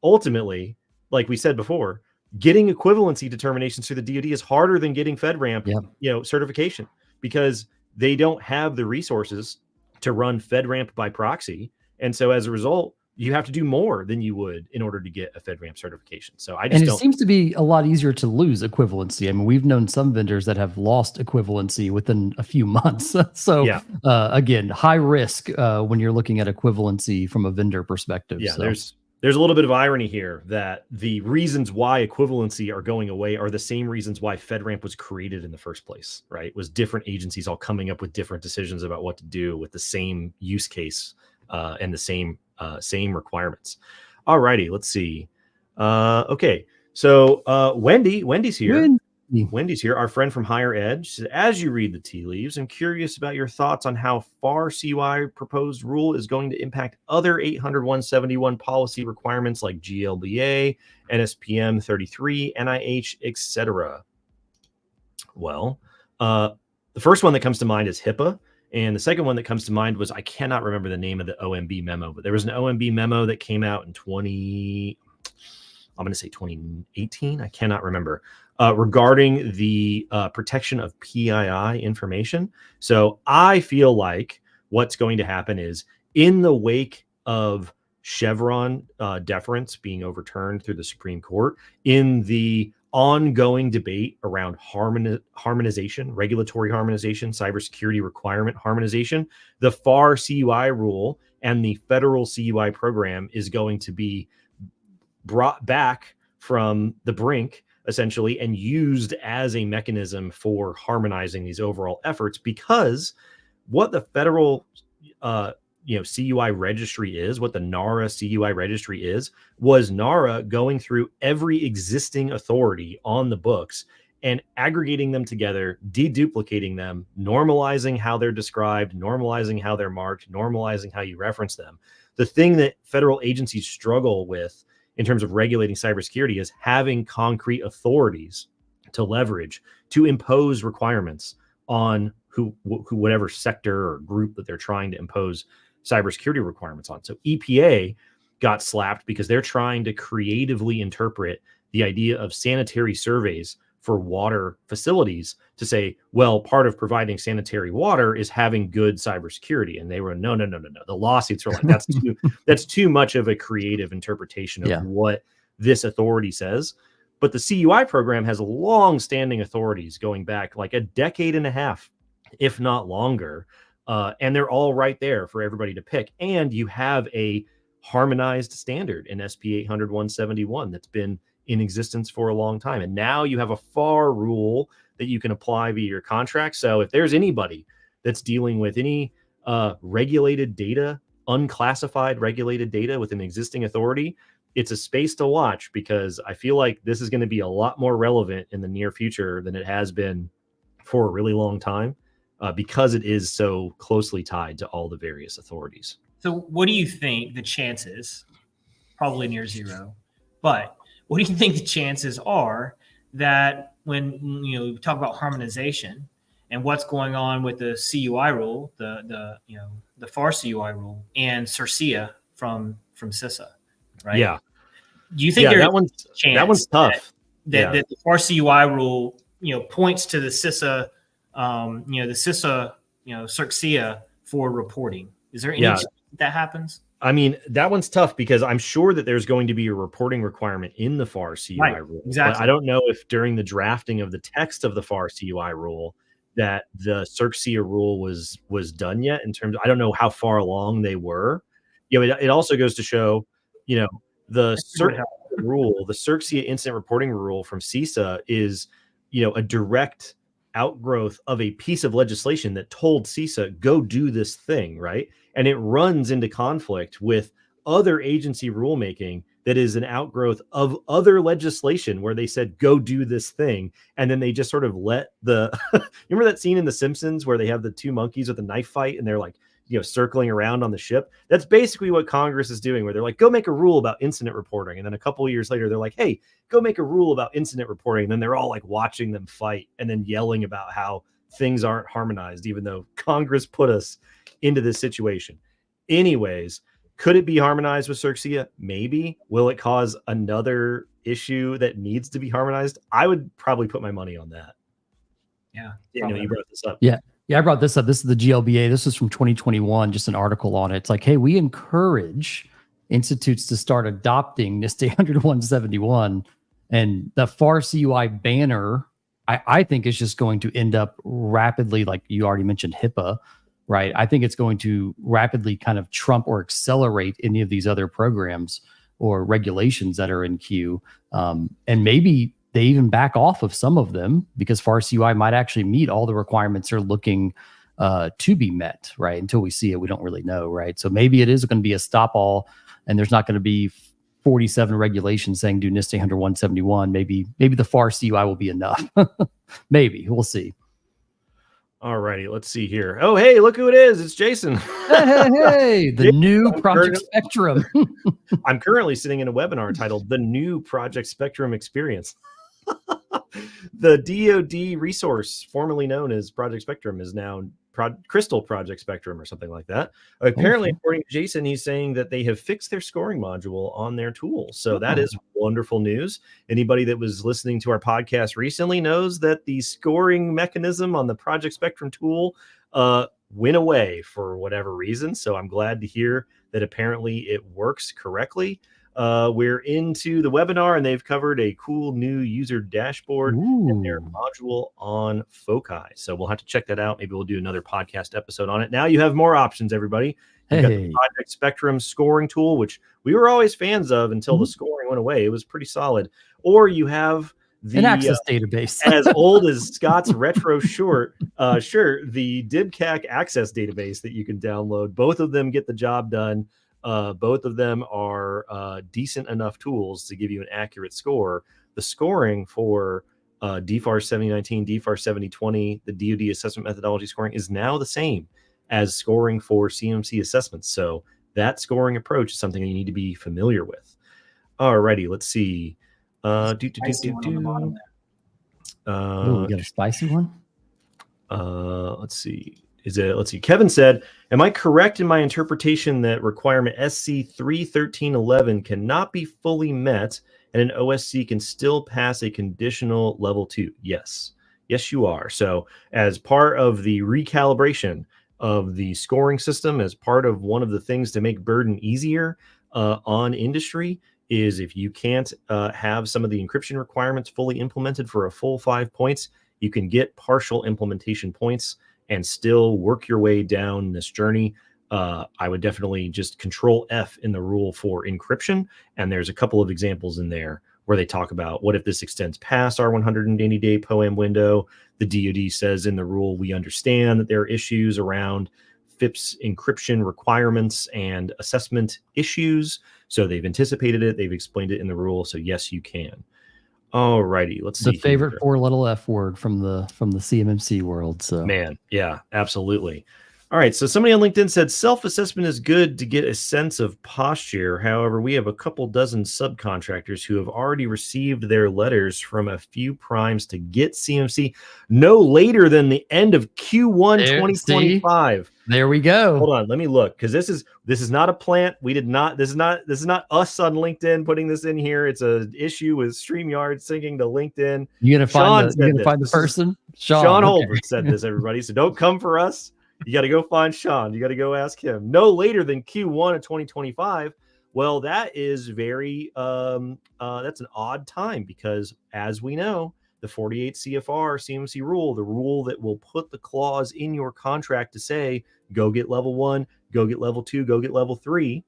ultimately, like we said before, getting equivalency determinations through the DoD is harder than getting FedRAMP, certification, because they don't have the resources to run FedRAMP by proxy. And so as a result, you have to do more than you would in order to get a FedRAMP certification. So it seems to be a lot easier to lose equivalency. I mean, we've known some vendors that have lost equivalency within a few months. So again, high risk when you're looking at equivalency from a vendor perspective. Yeah, so there's a little bit of irony here that the reasons why equivalency are going away are the same reasons why FedRAMP was created in the first place, right? It was different agencies all coming up with different decisions about what to do with the same use case and the same requirements. All righty, let's see. Okay, so Wendy's here. Wendy's here, our friend from Higher Ed. She said, as you read the tea leaves, I'm curious about your thoughts on how FAR CUI proposed rule is going to impact other 800-171 policy requirements like GLBA, NSPM 33, NIH, etc. Well, the first one that comes to mind is HIPAA. And the second one that comes to mind was, I cannot remember the name of the OMB memo, but there was an OMB memo that came out in 2018. I cannot remember, regarding the protection of PII information. So I feel like what's going to happen is, in the wake of Chevron deference being overturned through the Supreme Court, in the ongoing debate around harmonization, regulatory harmonization, cybersecurity requirement harmonization, the FAR CUI rule and the federal CUI program is going to be brought back from the brink, essentially, and used as a mechanism for harmonizing these overall efforts, because what the federal CUI registry is, what the NARA CUI registry is, was NARA going through every existing authority on the books and aggregating them together, deduplicating them, normalizing how they're described, normalizing how they're marked, normalizing how you reference them. The thing that federal agencies struggle with in terms of regulating cybersecurity is having concrete authorities to leverage to impose requirements on whatever sector or group that they're trying to impose cybersecurity requirements on. So EPA got slapped because they're trying to creatively interpret the idea of sanitary surveys for water facilities to say, well, part of providing sanitary water is having good cybersecurity. And they were, no. The lawsuits are like, that's too much of a creative interpretation of what this authority says. But the CUI program has long-standing authorities going back like a decade and a half, if not longer. And they're all right there for everybody to pick. And you have a harmonized standard in SP 800-171 that's been in existence for a long time. And now you have a FAR rule that you can apply via your contract. So if there's anybody that's dealing with any regulated data, unclassified regulated data with an existing authority, it's a space to watch, because I feel like this is going to be a lot more relevant in the near future than it has been for a really long time, because it is so closely tied to all the various authorities. So what do you think the chances, probably near zero, but what do you think the chances are that when we talk about harmonization and what's going on with the CUI rule, the FAR CUI rule, and CERCIA from CISA, right? Yeah. Do you think there's that one's tough. That the FAR CUI rule, points to the CISA, the CISA, CERCIA for reporting? Is there any chance that happens? I mean, that one's tough, because I'm sure that there's going to be a reporting requirement in the FAR CUI rule. Exactly. But I don't know if during the drafting of the text of the FAR CUI rule that the CERCIA rule was done yet. In terms of, I don't know how far along they were. It also goes to show, the CERCIA rule, the CERCIA incident reporting rule from CISA is, a direct outgrowth of a piece of legislation that told CISA, go do this thing, right? And it runs into conflict with other agency rulemaking that is an outgrowth of other legislation where they said, go do this thing. And then they just sort of let remember that scene in The Simpsons where they have the two monkeys with a knife fight and they're like, circling around on the ship? That's basically what Congress is doing, where they're like, go make a rule about incident reporting. And then a couple of years later, they're like, hey, go make a rule about incident reporting. And then they're all like watching them fight and then yelling about how things aren't harmonized, even though Congress put us into this situation. Anyways, could it be harmonized with CERCIA? Maybe. Will it cause another issue that needs to be harmonized? I would probably put my money on that. Yeah. You brought this up. Yeah, I brought this up. This is the GLBA. This is from 2021, just an article on it. It's like, hey, we encourage institutes to start adopting NIST 800-171. And the FAR CUI banner, I think, is just going to end up rapidly, like you already mentioned, HIPAA, right? I think it's going to rapidly kind of trump or accelerate any of these other programs or regulations that are in queue. And maybe they even back off of some of them, because FAR CUI might actually meet all the requirements they're looking to be met, right? Until we see it, we don't really know, right? So maybe it is going to be a stop all, and there's not going to be 47 regulations saying do NIST 800-171. Maybe the FAR CUI will be enough. Maybe. We'll see. All righty, let's see here. Oh, hey, look who it is. It's Jason. Hey, the new Project Spectrum. I'm currently sitting in a webinar titled The New Project Spectrum Experience. The DoD resource, formerly known as Project Spectrum, is now Crystal Project Spectrum or something like that. Apparently, according to Jason, he's saying that they have fixed their scoring module on their tool. So that is wonderful news. Anybody that was listening to our podcast recently knows that the scoring mechanism on the Project Spectrum tool went away for whatever reason. So I'm glad to hear that apparently it works correctly. We're into the webinar, and they've covered a cool new user dashboard and their module on FOCI. So we'll have to check that out. Maybe we'll do another podcast episode on it. Now you have more options, everybody. You've got the Project Spectrum scoring tool, which we were always fans of until the scoring went away. It was pretty solid. Or you have an access database. As old as Scott's retro shirt, the DIBCAC access database that you can download. Both of them get the job done. Both of them are decent enough tools to give you an accurate score. The scoring for DFARS 7019, DFARS 7020, the DoD assessment methodology scoring is now the same as scoring for CMMC assessments. So that scoring approach is something you need to be familiar with. Alrighty, let's see. We got a spicy one. Let's see. Let's see. Kevin said, am I correct in my interpretation that requirement SC 31311 cannot be fully met and an OSC can still pass a conditional level 2? Yes. Yes, you are. So as part of the recalibration of the scoring system, as part of one of the things to make burden easier on industry, is if you can't have some of the encryption requirements fully implemented for a full 5 points, you can get partial implementation points and still work your way down this journey. I would definitely just Control F in the rule for encryption. And there's a couple of examples in there where they talk about what if this extends past our 180-day POA&M window. The DoD says in the rule, we understand that there are issues around FIPS encryption requirements and assessment issues. So they've anticipated it. They've explained it in the rule. So yes, you can. All righty. Let's see. The favorite four-letter F word from the CMMC world. So man, yeah, absolutely. All right. So somebody on LinkedIn said self-assessment is good to get a sense of posture. However, we have a couple dozen subcontractors who have already received their letters from a few primes to get CMMC no later than the end of Q1 2025. There we go. Hold on, let me look, because this is not a plant. We did not. This is not us on LinkedIn putting this in here. It's an issue with StreamYard syncing to LinkedIn. You're gonna find the person. Sean Holbert said this, everybody. So don't come for us. You got to go find Sean. You got to go ask him. No later than Q1 of 2025. Well, that is very that's an odd time, because as we know, the 48 CFR CMMC rule, the rule that will put the clause in your contract to say, go get level 1, go get level 2, go get level 3,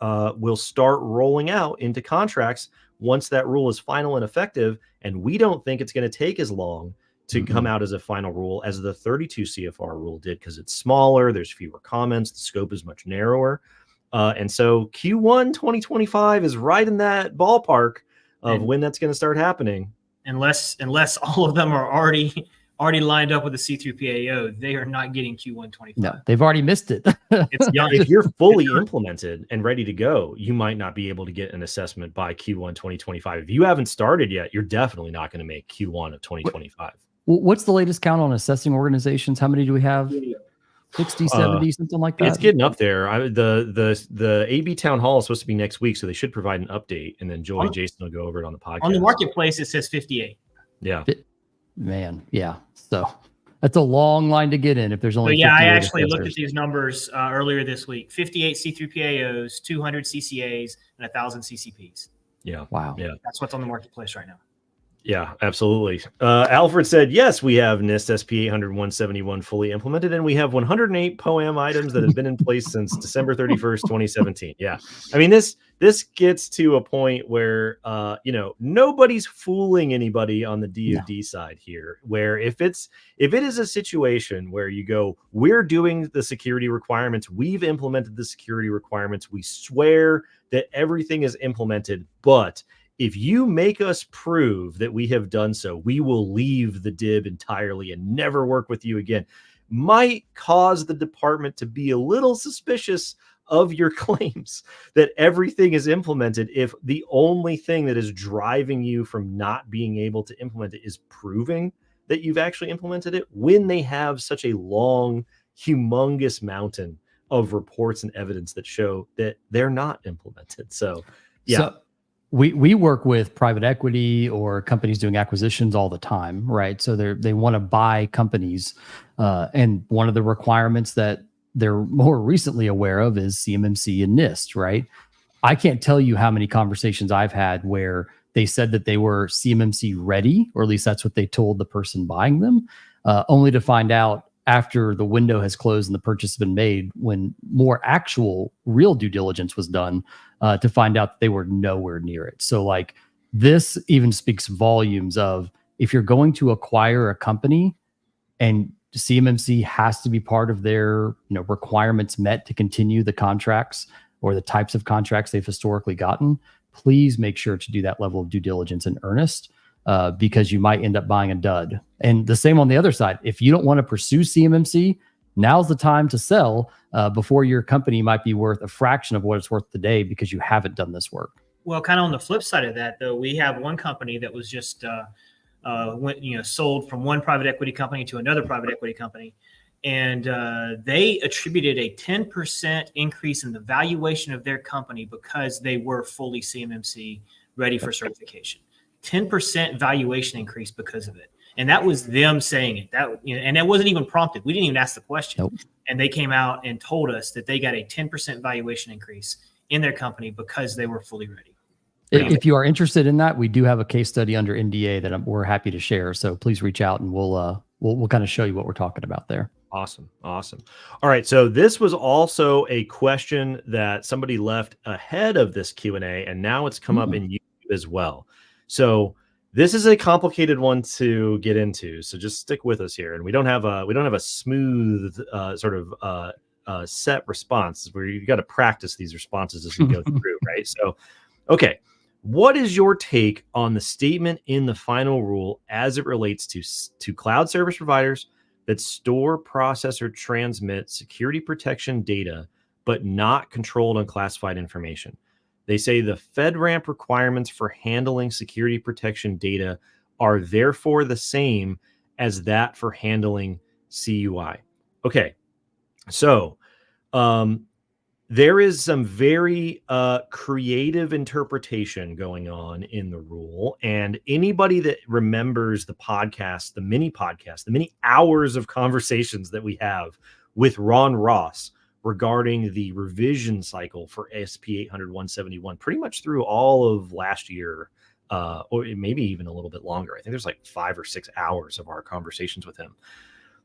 will start rolling out into contracts once that rule is final and effective. And we don't think it's going to take as long to come out as a final rule as the 32 CFR rule did, because it's smaller, there's fewer comments, the scope is much narrower. And so Q1 2025 is right in that ballpark of when that's going to start happening. Unless all of them are already lined up with the C through PAO, they are not getting Q1 25. No, they've already missed it. It's young. If you're fully implemented and ready to go, you might not be able to get an assessment by Q1 2025. If you haven't started yet, you're definitely not going to make Q1 of 2025. What's the latest count on assessing organizations? How many do we have? 60, 70, something like that? It's getting up there. The AB Town Hall is supposed to be next week, so they should provide an update, and then Joey and Jason will go over it on the podcast. On the marketplace, it says 58. Yeah. Man, yeah. So that's a long line to get in if there's only 58. I actually looked at these numbers earlier this week. 58 C3 PAOs, 200 CCAs, and 1,000 CCPs. Yeah. Wow. Yeah. That's what's on the marketplace right now. Yeah, absolutely. Alfred said, yes, we have NIST SP 800-171 fully implemented, and we have 108 POA&M items that have been in place since December 31st, 2017. Yeah. I mean, this gets to a point where, nobody's fooling anybody on the DoD side here, where if it is a situation where you go, we're doing the security requirements, we've implemented the security requirements, we swear that everything is implemented, but if you make us prove that we have done so, we will leave the DIB entirely and never work with you again, might cause the department to be a little suspicious of your claims that everything is implemented if the only thing that is driving you from not being able to implement it is proving that you've actually implemented it, when they have such a long, humongous mountain of reports and evidence that show that they're not implemented. So, yeah. So we work with private equity or companies doing acquisitions all the time, right? So they want to buy companies, and one of the requirements that they're more recently aware of is CMMC and NIST, right? I can't tell you how many conversations I've had where they said that they were CMMC ready, or at least that's what they told the person buying them, only to find out after the window has closed and the purchase has been made, when more actual real due diligence was done, to find out that they were nowhere near it. So like, this even speaks volumes of, if you're going to acquire a company and CMMC has to be part of their requirements met to continue the contracts or the types of contracts they've historically gotten, please make sure to do that level of due diligence in earnest, because you might end up buying a dud. And the same on the other side. If you don't want to pursue CMMC, now's the time to sell before your company might be worth a fraction of what it's worth today because you haven't done this work. Well, kind of on the flip side of that, though, we have one company that was just sold from one private equity company to another private equity company. And they attributed a 10% increase in the valuation of their company because they were fully CMMC ready for certification. 10% valuation increase because of it. And that was them saying it. And that wasn't even prompted. We didn't even ask the question. Nope. And they came out and told us that they got a 10% valuation increase in their company because they were fully ready. If you are interested in that, we do have a case study under NDA that we're happy to share. So please reach out and we'll kind of show you what we're talking about there. Awesome. All right. So this was also a question that somebody left ahead of this Q&A, and now it's come up in YouTube as well. So this is a complicated one to get into. So just stick with us here. And we don't have a smooth set response where you got to practice these responses as you go through, right? So, okay, what is your take on the statement in the final rule as it relates to cloud service providers that store, process, or transmit security protection data, but not controlled unclassified information? They say the FedRAMP requirements for handling security protection data are therefore the same as that for handling CUI. Okay, so there is some very creative interpretation going on in the rule. And anybody that remembers the many hours of conversations that we have with Ron Ross regarding the revision cycle for SP 800-171, pretty much through all of last year, or maybe even a little bit longer. I think there's like 5 or 6 hours of our conversations with him.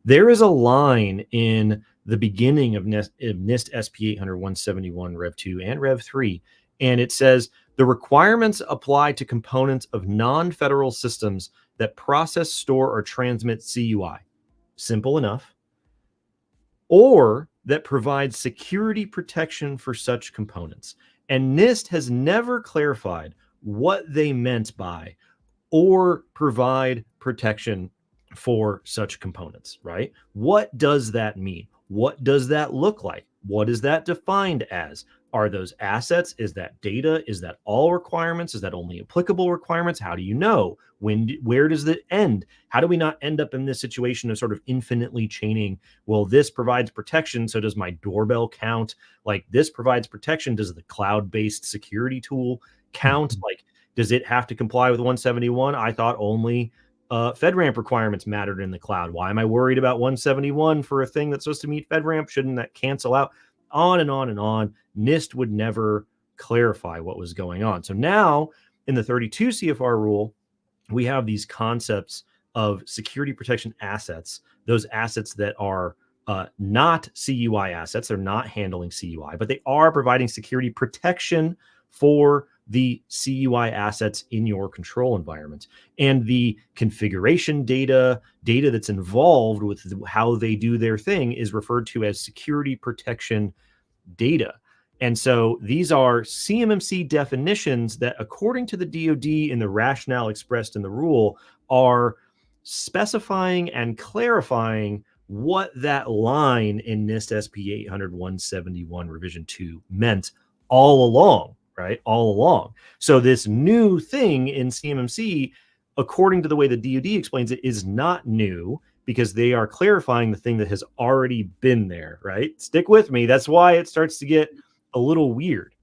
There is a line in the beginning of NIST SP 800-171 Rev 2 and Rev 3, and it says the requirements apply to components of non-federal systems that process, store, or transmit CUI. Simple enough. Or that provide security protection for such components. And NIST has never clarified what they meant by or provide protection for such components, right? What does that mean? What does that look like? What is that defined as? Are those assets? Is that data? Is that all requirements? Is that only applicable requirements? How do you know? Where does it end? How do we not end up in this situation of sort of infinitely chaining? Well, this provides protection, so does my doorbell count? Like, this provides protection. Does the cloud-based security tool count? Like, does it have to comply with 171? I thought only FedRAMP requirements mattered in the cloud. Why am I worried about 171 for a thing that's supposed to meet FedRAMP? Shouldn't that cancel out? On and on and on. NIST would never clarify what was going on. So now in the 32 CFR rule, we have these concepts of security protection assets, those assets that are not CUI assets. They're not handling CUI, but they are providing security protection for the CUI assets in your control environment. And the configuration data that's involved with how they do their thing is referred to as security protection data. And so these are CMMC definitions that, according to the DoD in the rationale expressed in the rule, are specifying and clarifying what that line in NIST SP 800-171 revision 2 meant all along, right? All along. So this new thing in CMMC, according to the way the DoD explains it, is not new, because they are clarifying the thing that has already been there, right? Stick with me. That's why it starts to get a little weird.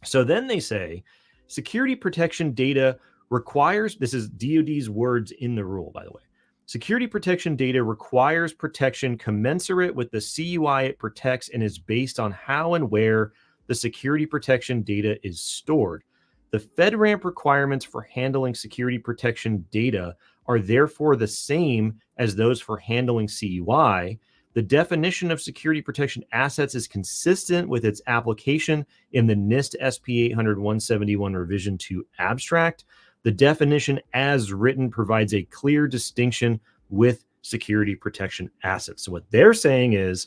So then they say security protection data requires, this is DoD's words in the rule, by the way. Security protection data requires protection commensurate with the CUI it protects and is based on how and where the security protection data is stored. The FedRAMP requirements for handling security protection data are therefore the same as those for handling CUI. The definition of security protection assets is consistent with its application in the NIST SP 800-171 revision 2 abstract. The definition as written provides a clear distinction with security protection assets. So what they're saying is,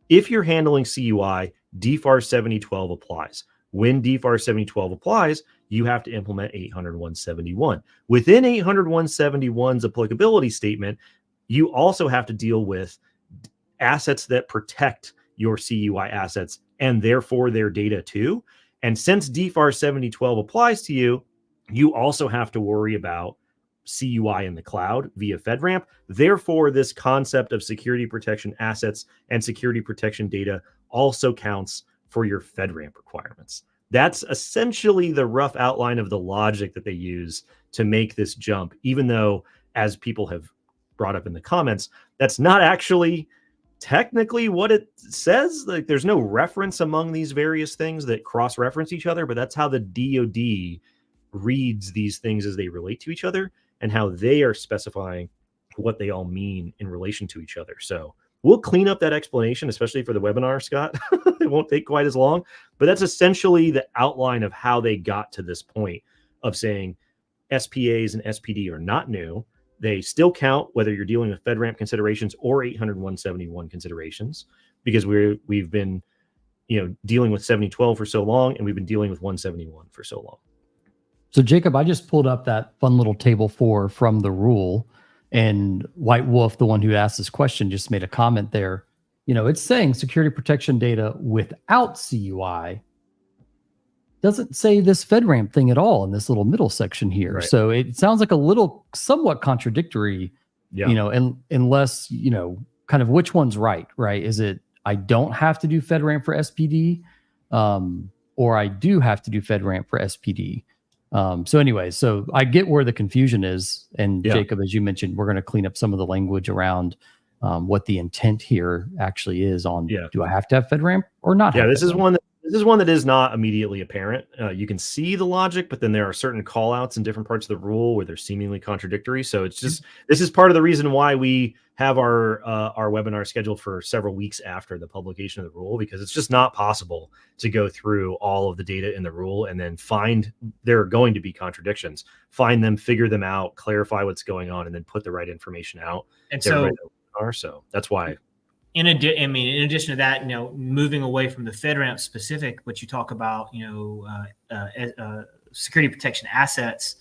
if you're handling CUI, DFARS 7012 applies. When DFARS 7012 applies, you have to implement 800-171. Within 800-171's applicability statement, you also have to deal with assets that protect your CUI assets and therefore their data too. And since DFARS 7012 applies to you, you also have to worry about CUI in the cloud via FedRAMP. Therefore, this concept of security protection assets and security protection data also counts for your FedRAMP requirements. That's essentially the rough outline of the logic that they use to make this jump, even though, as people have brought up in the comments, that's not actually technically what it says. Like, there's no reference among these various things that cross-reference each other, but that's how the DoD reads these things as they relate to each other and how they are specifying what they all mean in relation to each other. So we'll clean up that explanation, especially for the webinar, Scott. It won't take quite as long, but that's essentially the outline of how they got to this point of saying SPAs and SPD are not new. They still count whether you're dealing with FedRAMP considerations or 800-171 considerations. because we've been, dealing with 7012 for so long, and we've been dealing with 171 for so long. So Jacob, I just pulled up that fun little table 4 from the rule, and White Wolf, the one who asked this question, just made a comment there. It's saying security protection data without CUI doesn't say this FedRAMP thing at all in this little middle section here. Right. So it sounds like a little somewhat contradictory, unless, kind of which one's right? Is it I don't have to do FedRAMP for SPD, or I do have to do FedRAMP for SPD? So anyway, so I get where the confusion is. And Jacob, as you mentioned, we're going to clean up some of the language around what the intent here actually is on, do I have to have FedRAMP or not? Yeah, this is one that is not immediately apparent. You can see the logic, but then there are certain call outs in different parts of the rule where they're seemingly contradictory. So it's just, this is part of the reason why we have our webinar scheduled for several weeks after the publication of the rule, because it's just not possible to go through all of the data in the rule and then find there are going to be contradictions, find them, figure them out, clarify what's going on, and then put the right information out. And so that's why. In addition to that, moving away from the FedRAMP specific, what you talk about, security protection assets,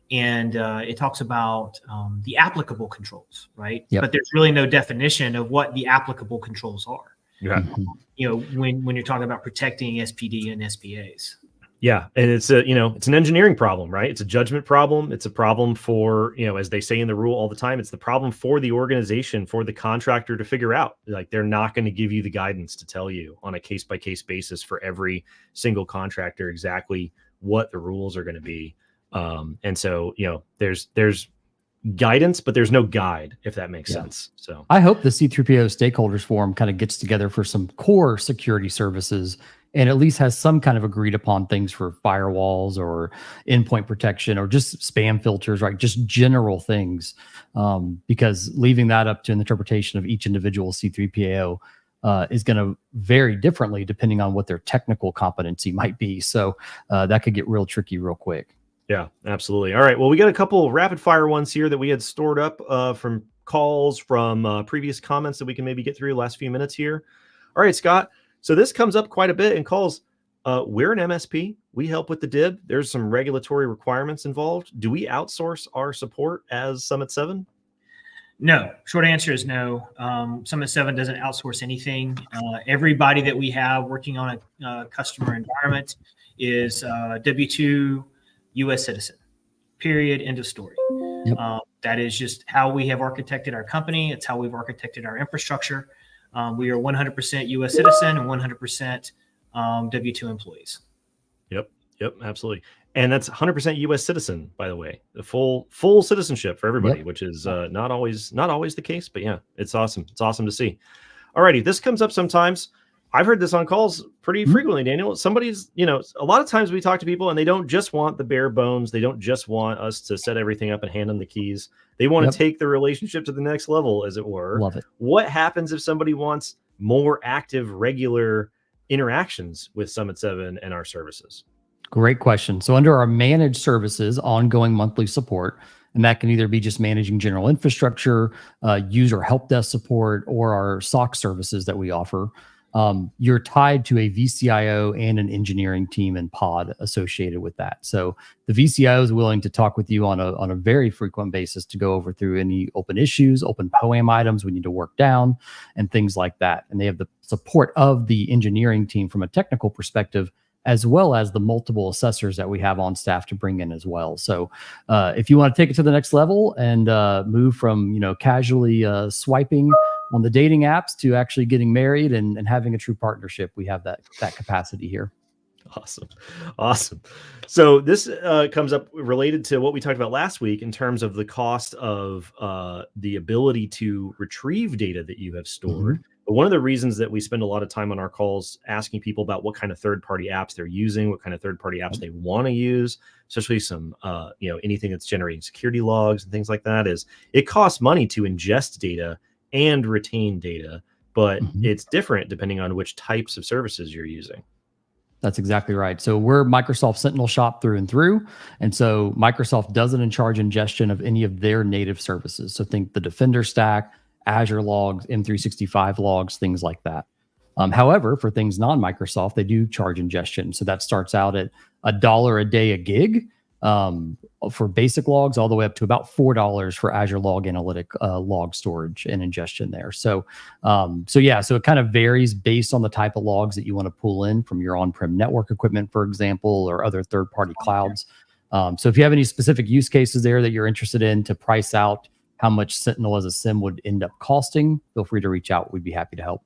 and it talks about the applicable controls, right? Yep. But there's really no definition of what the applicable controls are. Yeah. When you're talking about protecting SPD and SPAs. Yeah, and it's an engineering problem, right? It's a judgment problem. It's a problem for, as they say in the rule all the time, it's the problem for the organization, for the contractor to figure out. Like, they're not going to give you the guidance to tell you on a case-by-case basis for every single contractor exactly what the rules are going to be. And so, there's guidance, but there's no guide, if that makes sense. So I hope the C3PO stakeholders forum kind of gets together for some core security services and at least has some kind of agreed upon things for firewalls or endpoint protection or just spam filters, right? Just general things. Because leaving that up to an interpretation of each individual C3PAO is going to vary differently depending on what their technical competency might be. So that could get real tricky real quick. Yeah, absolutely. All right. Well, we got a couple rapid fire ones here that we had stored up from calls, from previous comments that we can maybe get through the last few minutes here. All right, Scott. So this comes up quite a bit in calls. We're an MSP. We help with the DIB. There's some regulatory requirements involved. Do we outsource our support as Summit 7? No. Short answer is no. Summit 7 doesn't outsource anything. Everybody that we have working on a customer environment is W-2 U.S. citizen, period, end of story. Yep. That is just how we have architected our company. It's how we've architected our infrastructure. We are 100% U.S. citizen and 100% W-2 employees. Yep, absolutely. And that's 100% U.S. citizen, by the way, the full citizenship for everybody, which is not always the case, but yeah, it's awesome. It's awesome to see. All righty, this comes up sometimes. I've heard this on calls pretty frequently, Daniel. Somebody's, a lot of times we talk to people and they don't just want the bare bones. They don't just want us to set everything up and hand them the keys. They want to take the relationship to the next level, as it were. Love it. What happens if somebody wants more active, regular interactions with Summit 7 and our services? Great question. So under our managed services, ongoing monthly support, and that can either be just managing general infrastructure, user help desk support, or our SOC services that we offer. You're tied to a VCIO and an engineering team and pod associated with that. So the VCIO is willing to talk with you on a very frequent basis to go over through any open issues, open POA&M items we need to work down, and things like that. And they have the support of the engineering team from a technical perspective, as well as the multiple assessors that we have on staff to bring in as well. So if you want to take it to the next level and move from casually swiping on the dating apps to actually getting married and having a true partnership, we have that capacity here. Awesome. So this comes up related to what we talked about last week in terms of the cost of the ability to retrieve data that you have stored. But one of the reasons that we spend a lot of time on our calls asking people about what kind of third-party apps they're using, what kind of third-party apps they want to use, especially some, anything that's generating security logs and things like that, is it costs money to ingest data and retain data, but it's different depending on which types of services you're using. That's exactly right. So we're Microsoft Sentinel shop through and through. And so Microsoft doesn't in charge ingestion of any of their native services. So think the Defender stack, Azure logs, M365 logs, things like that. However, for things non-Microsoft, they do charge ingestion. So that starts out at $1 a day a gig for basic logs, all the way up to about $4 for Azure Log Analytic log storage and ingestion there. So it kind of varies based on the type of logs that you want to pull in from your on-prem network equipment, for example, or other third-party clouds. So if you have any specific use cases there that you're interested in to price out how much Sentinel as a SIEM would end up costing, feel free to reach out. We'd be happy to help.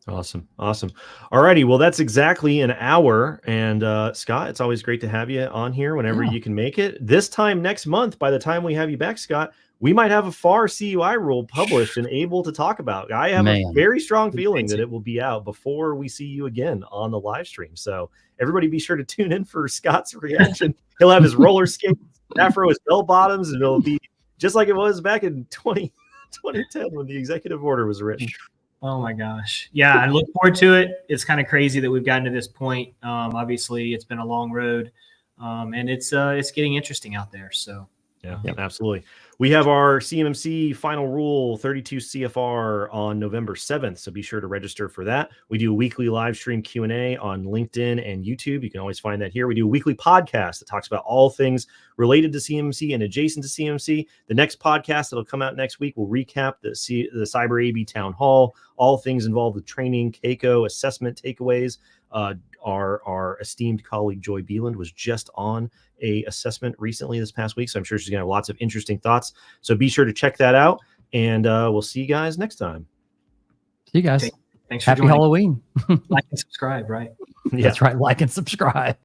Awesome. All righty. Well, that's exactly an hour. And Scott, it's always great to have you on here whenever you can make it. This time next month, by the time we have you back, Scott, we might have a FAR CUI rule published and able to talk about. I have a very strong feeling that it will be out before we see you again on the live stream. So everybody be sure to tune in for Scott's reaction. He'll have his roller skates, afro, his bell bottoms, and it'll be just like it was back in 2010 when the executive order was written. Oh my gosh. Yeah, I look forward to it. It's kind of crazy that we've gotten to this point. Obviously, it's been a long road, and it's getting interesting out there. So yeah, absolutely. We have our CMMC final rule 32 CFR on November 7th, so be sure to register for that. We do a weekly live stream Q&A on LinkedIn and YouTube. You can always find that here. We do a weekly podcast that talks about all things related to CMMC and adjacent to CMMC. The next podcast that'll come out next week will recap the Cyber AB Town Hall, all things involved with training, Keiko, assessment takeaways. Our esteemed colleague Joy Beeland was just on a assessment recently this past week, so I'm sure she's gonna have lots of interesting thoughts. So be sure to check that out, and we'll see you guys next time. See you guys. Thanks for Happy joining. Halloween. Like and subscribe, right? That's right. Like and subscribe.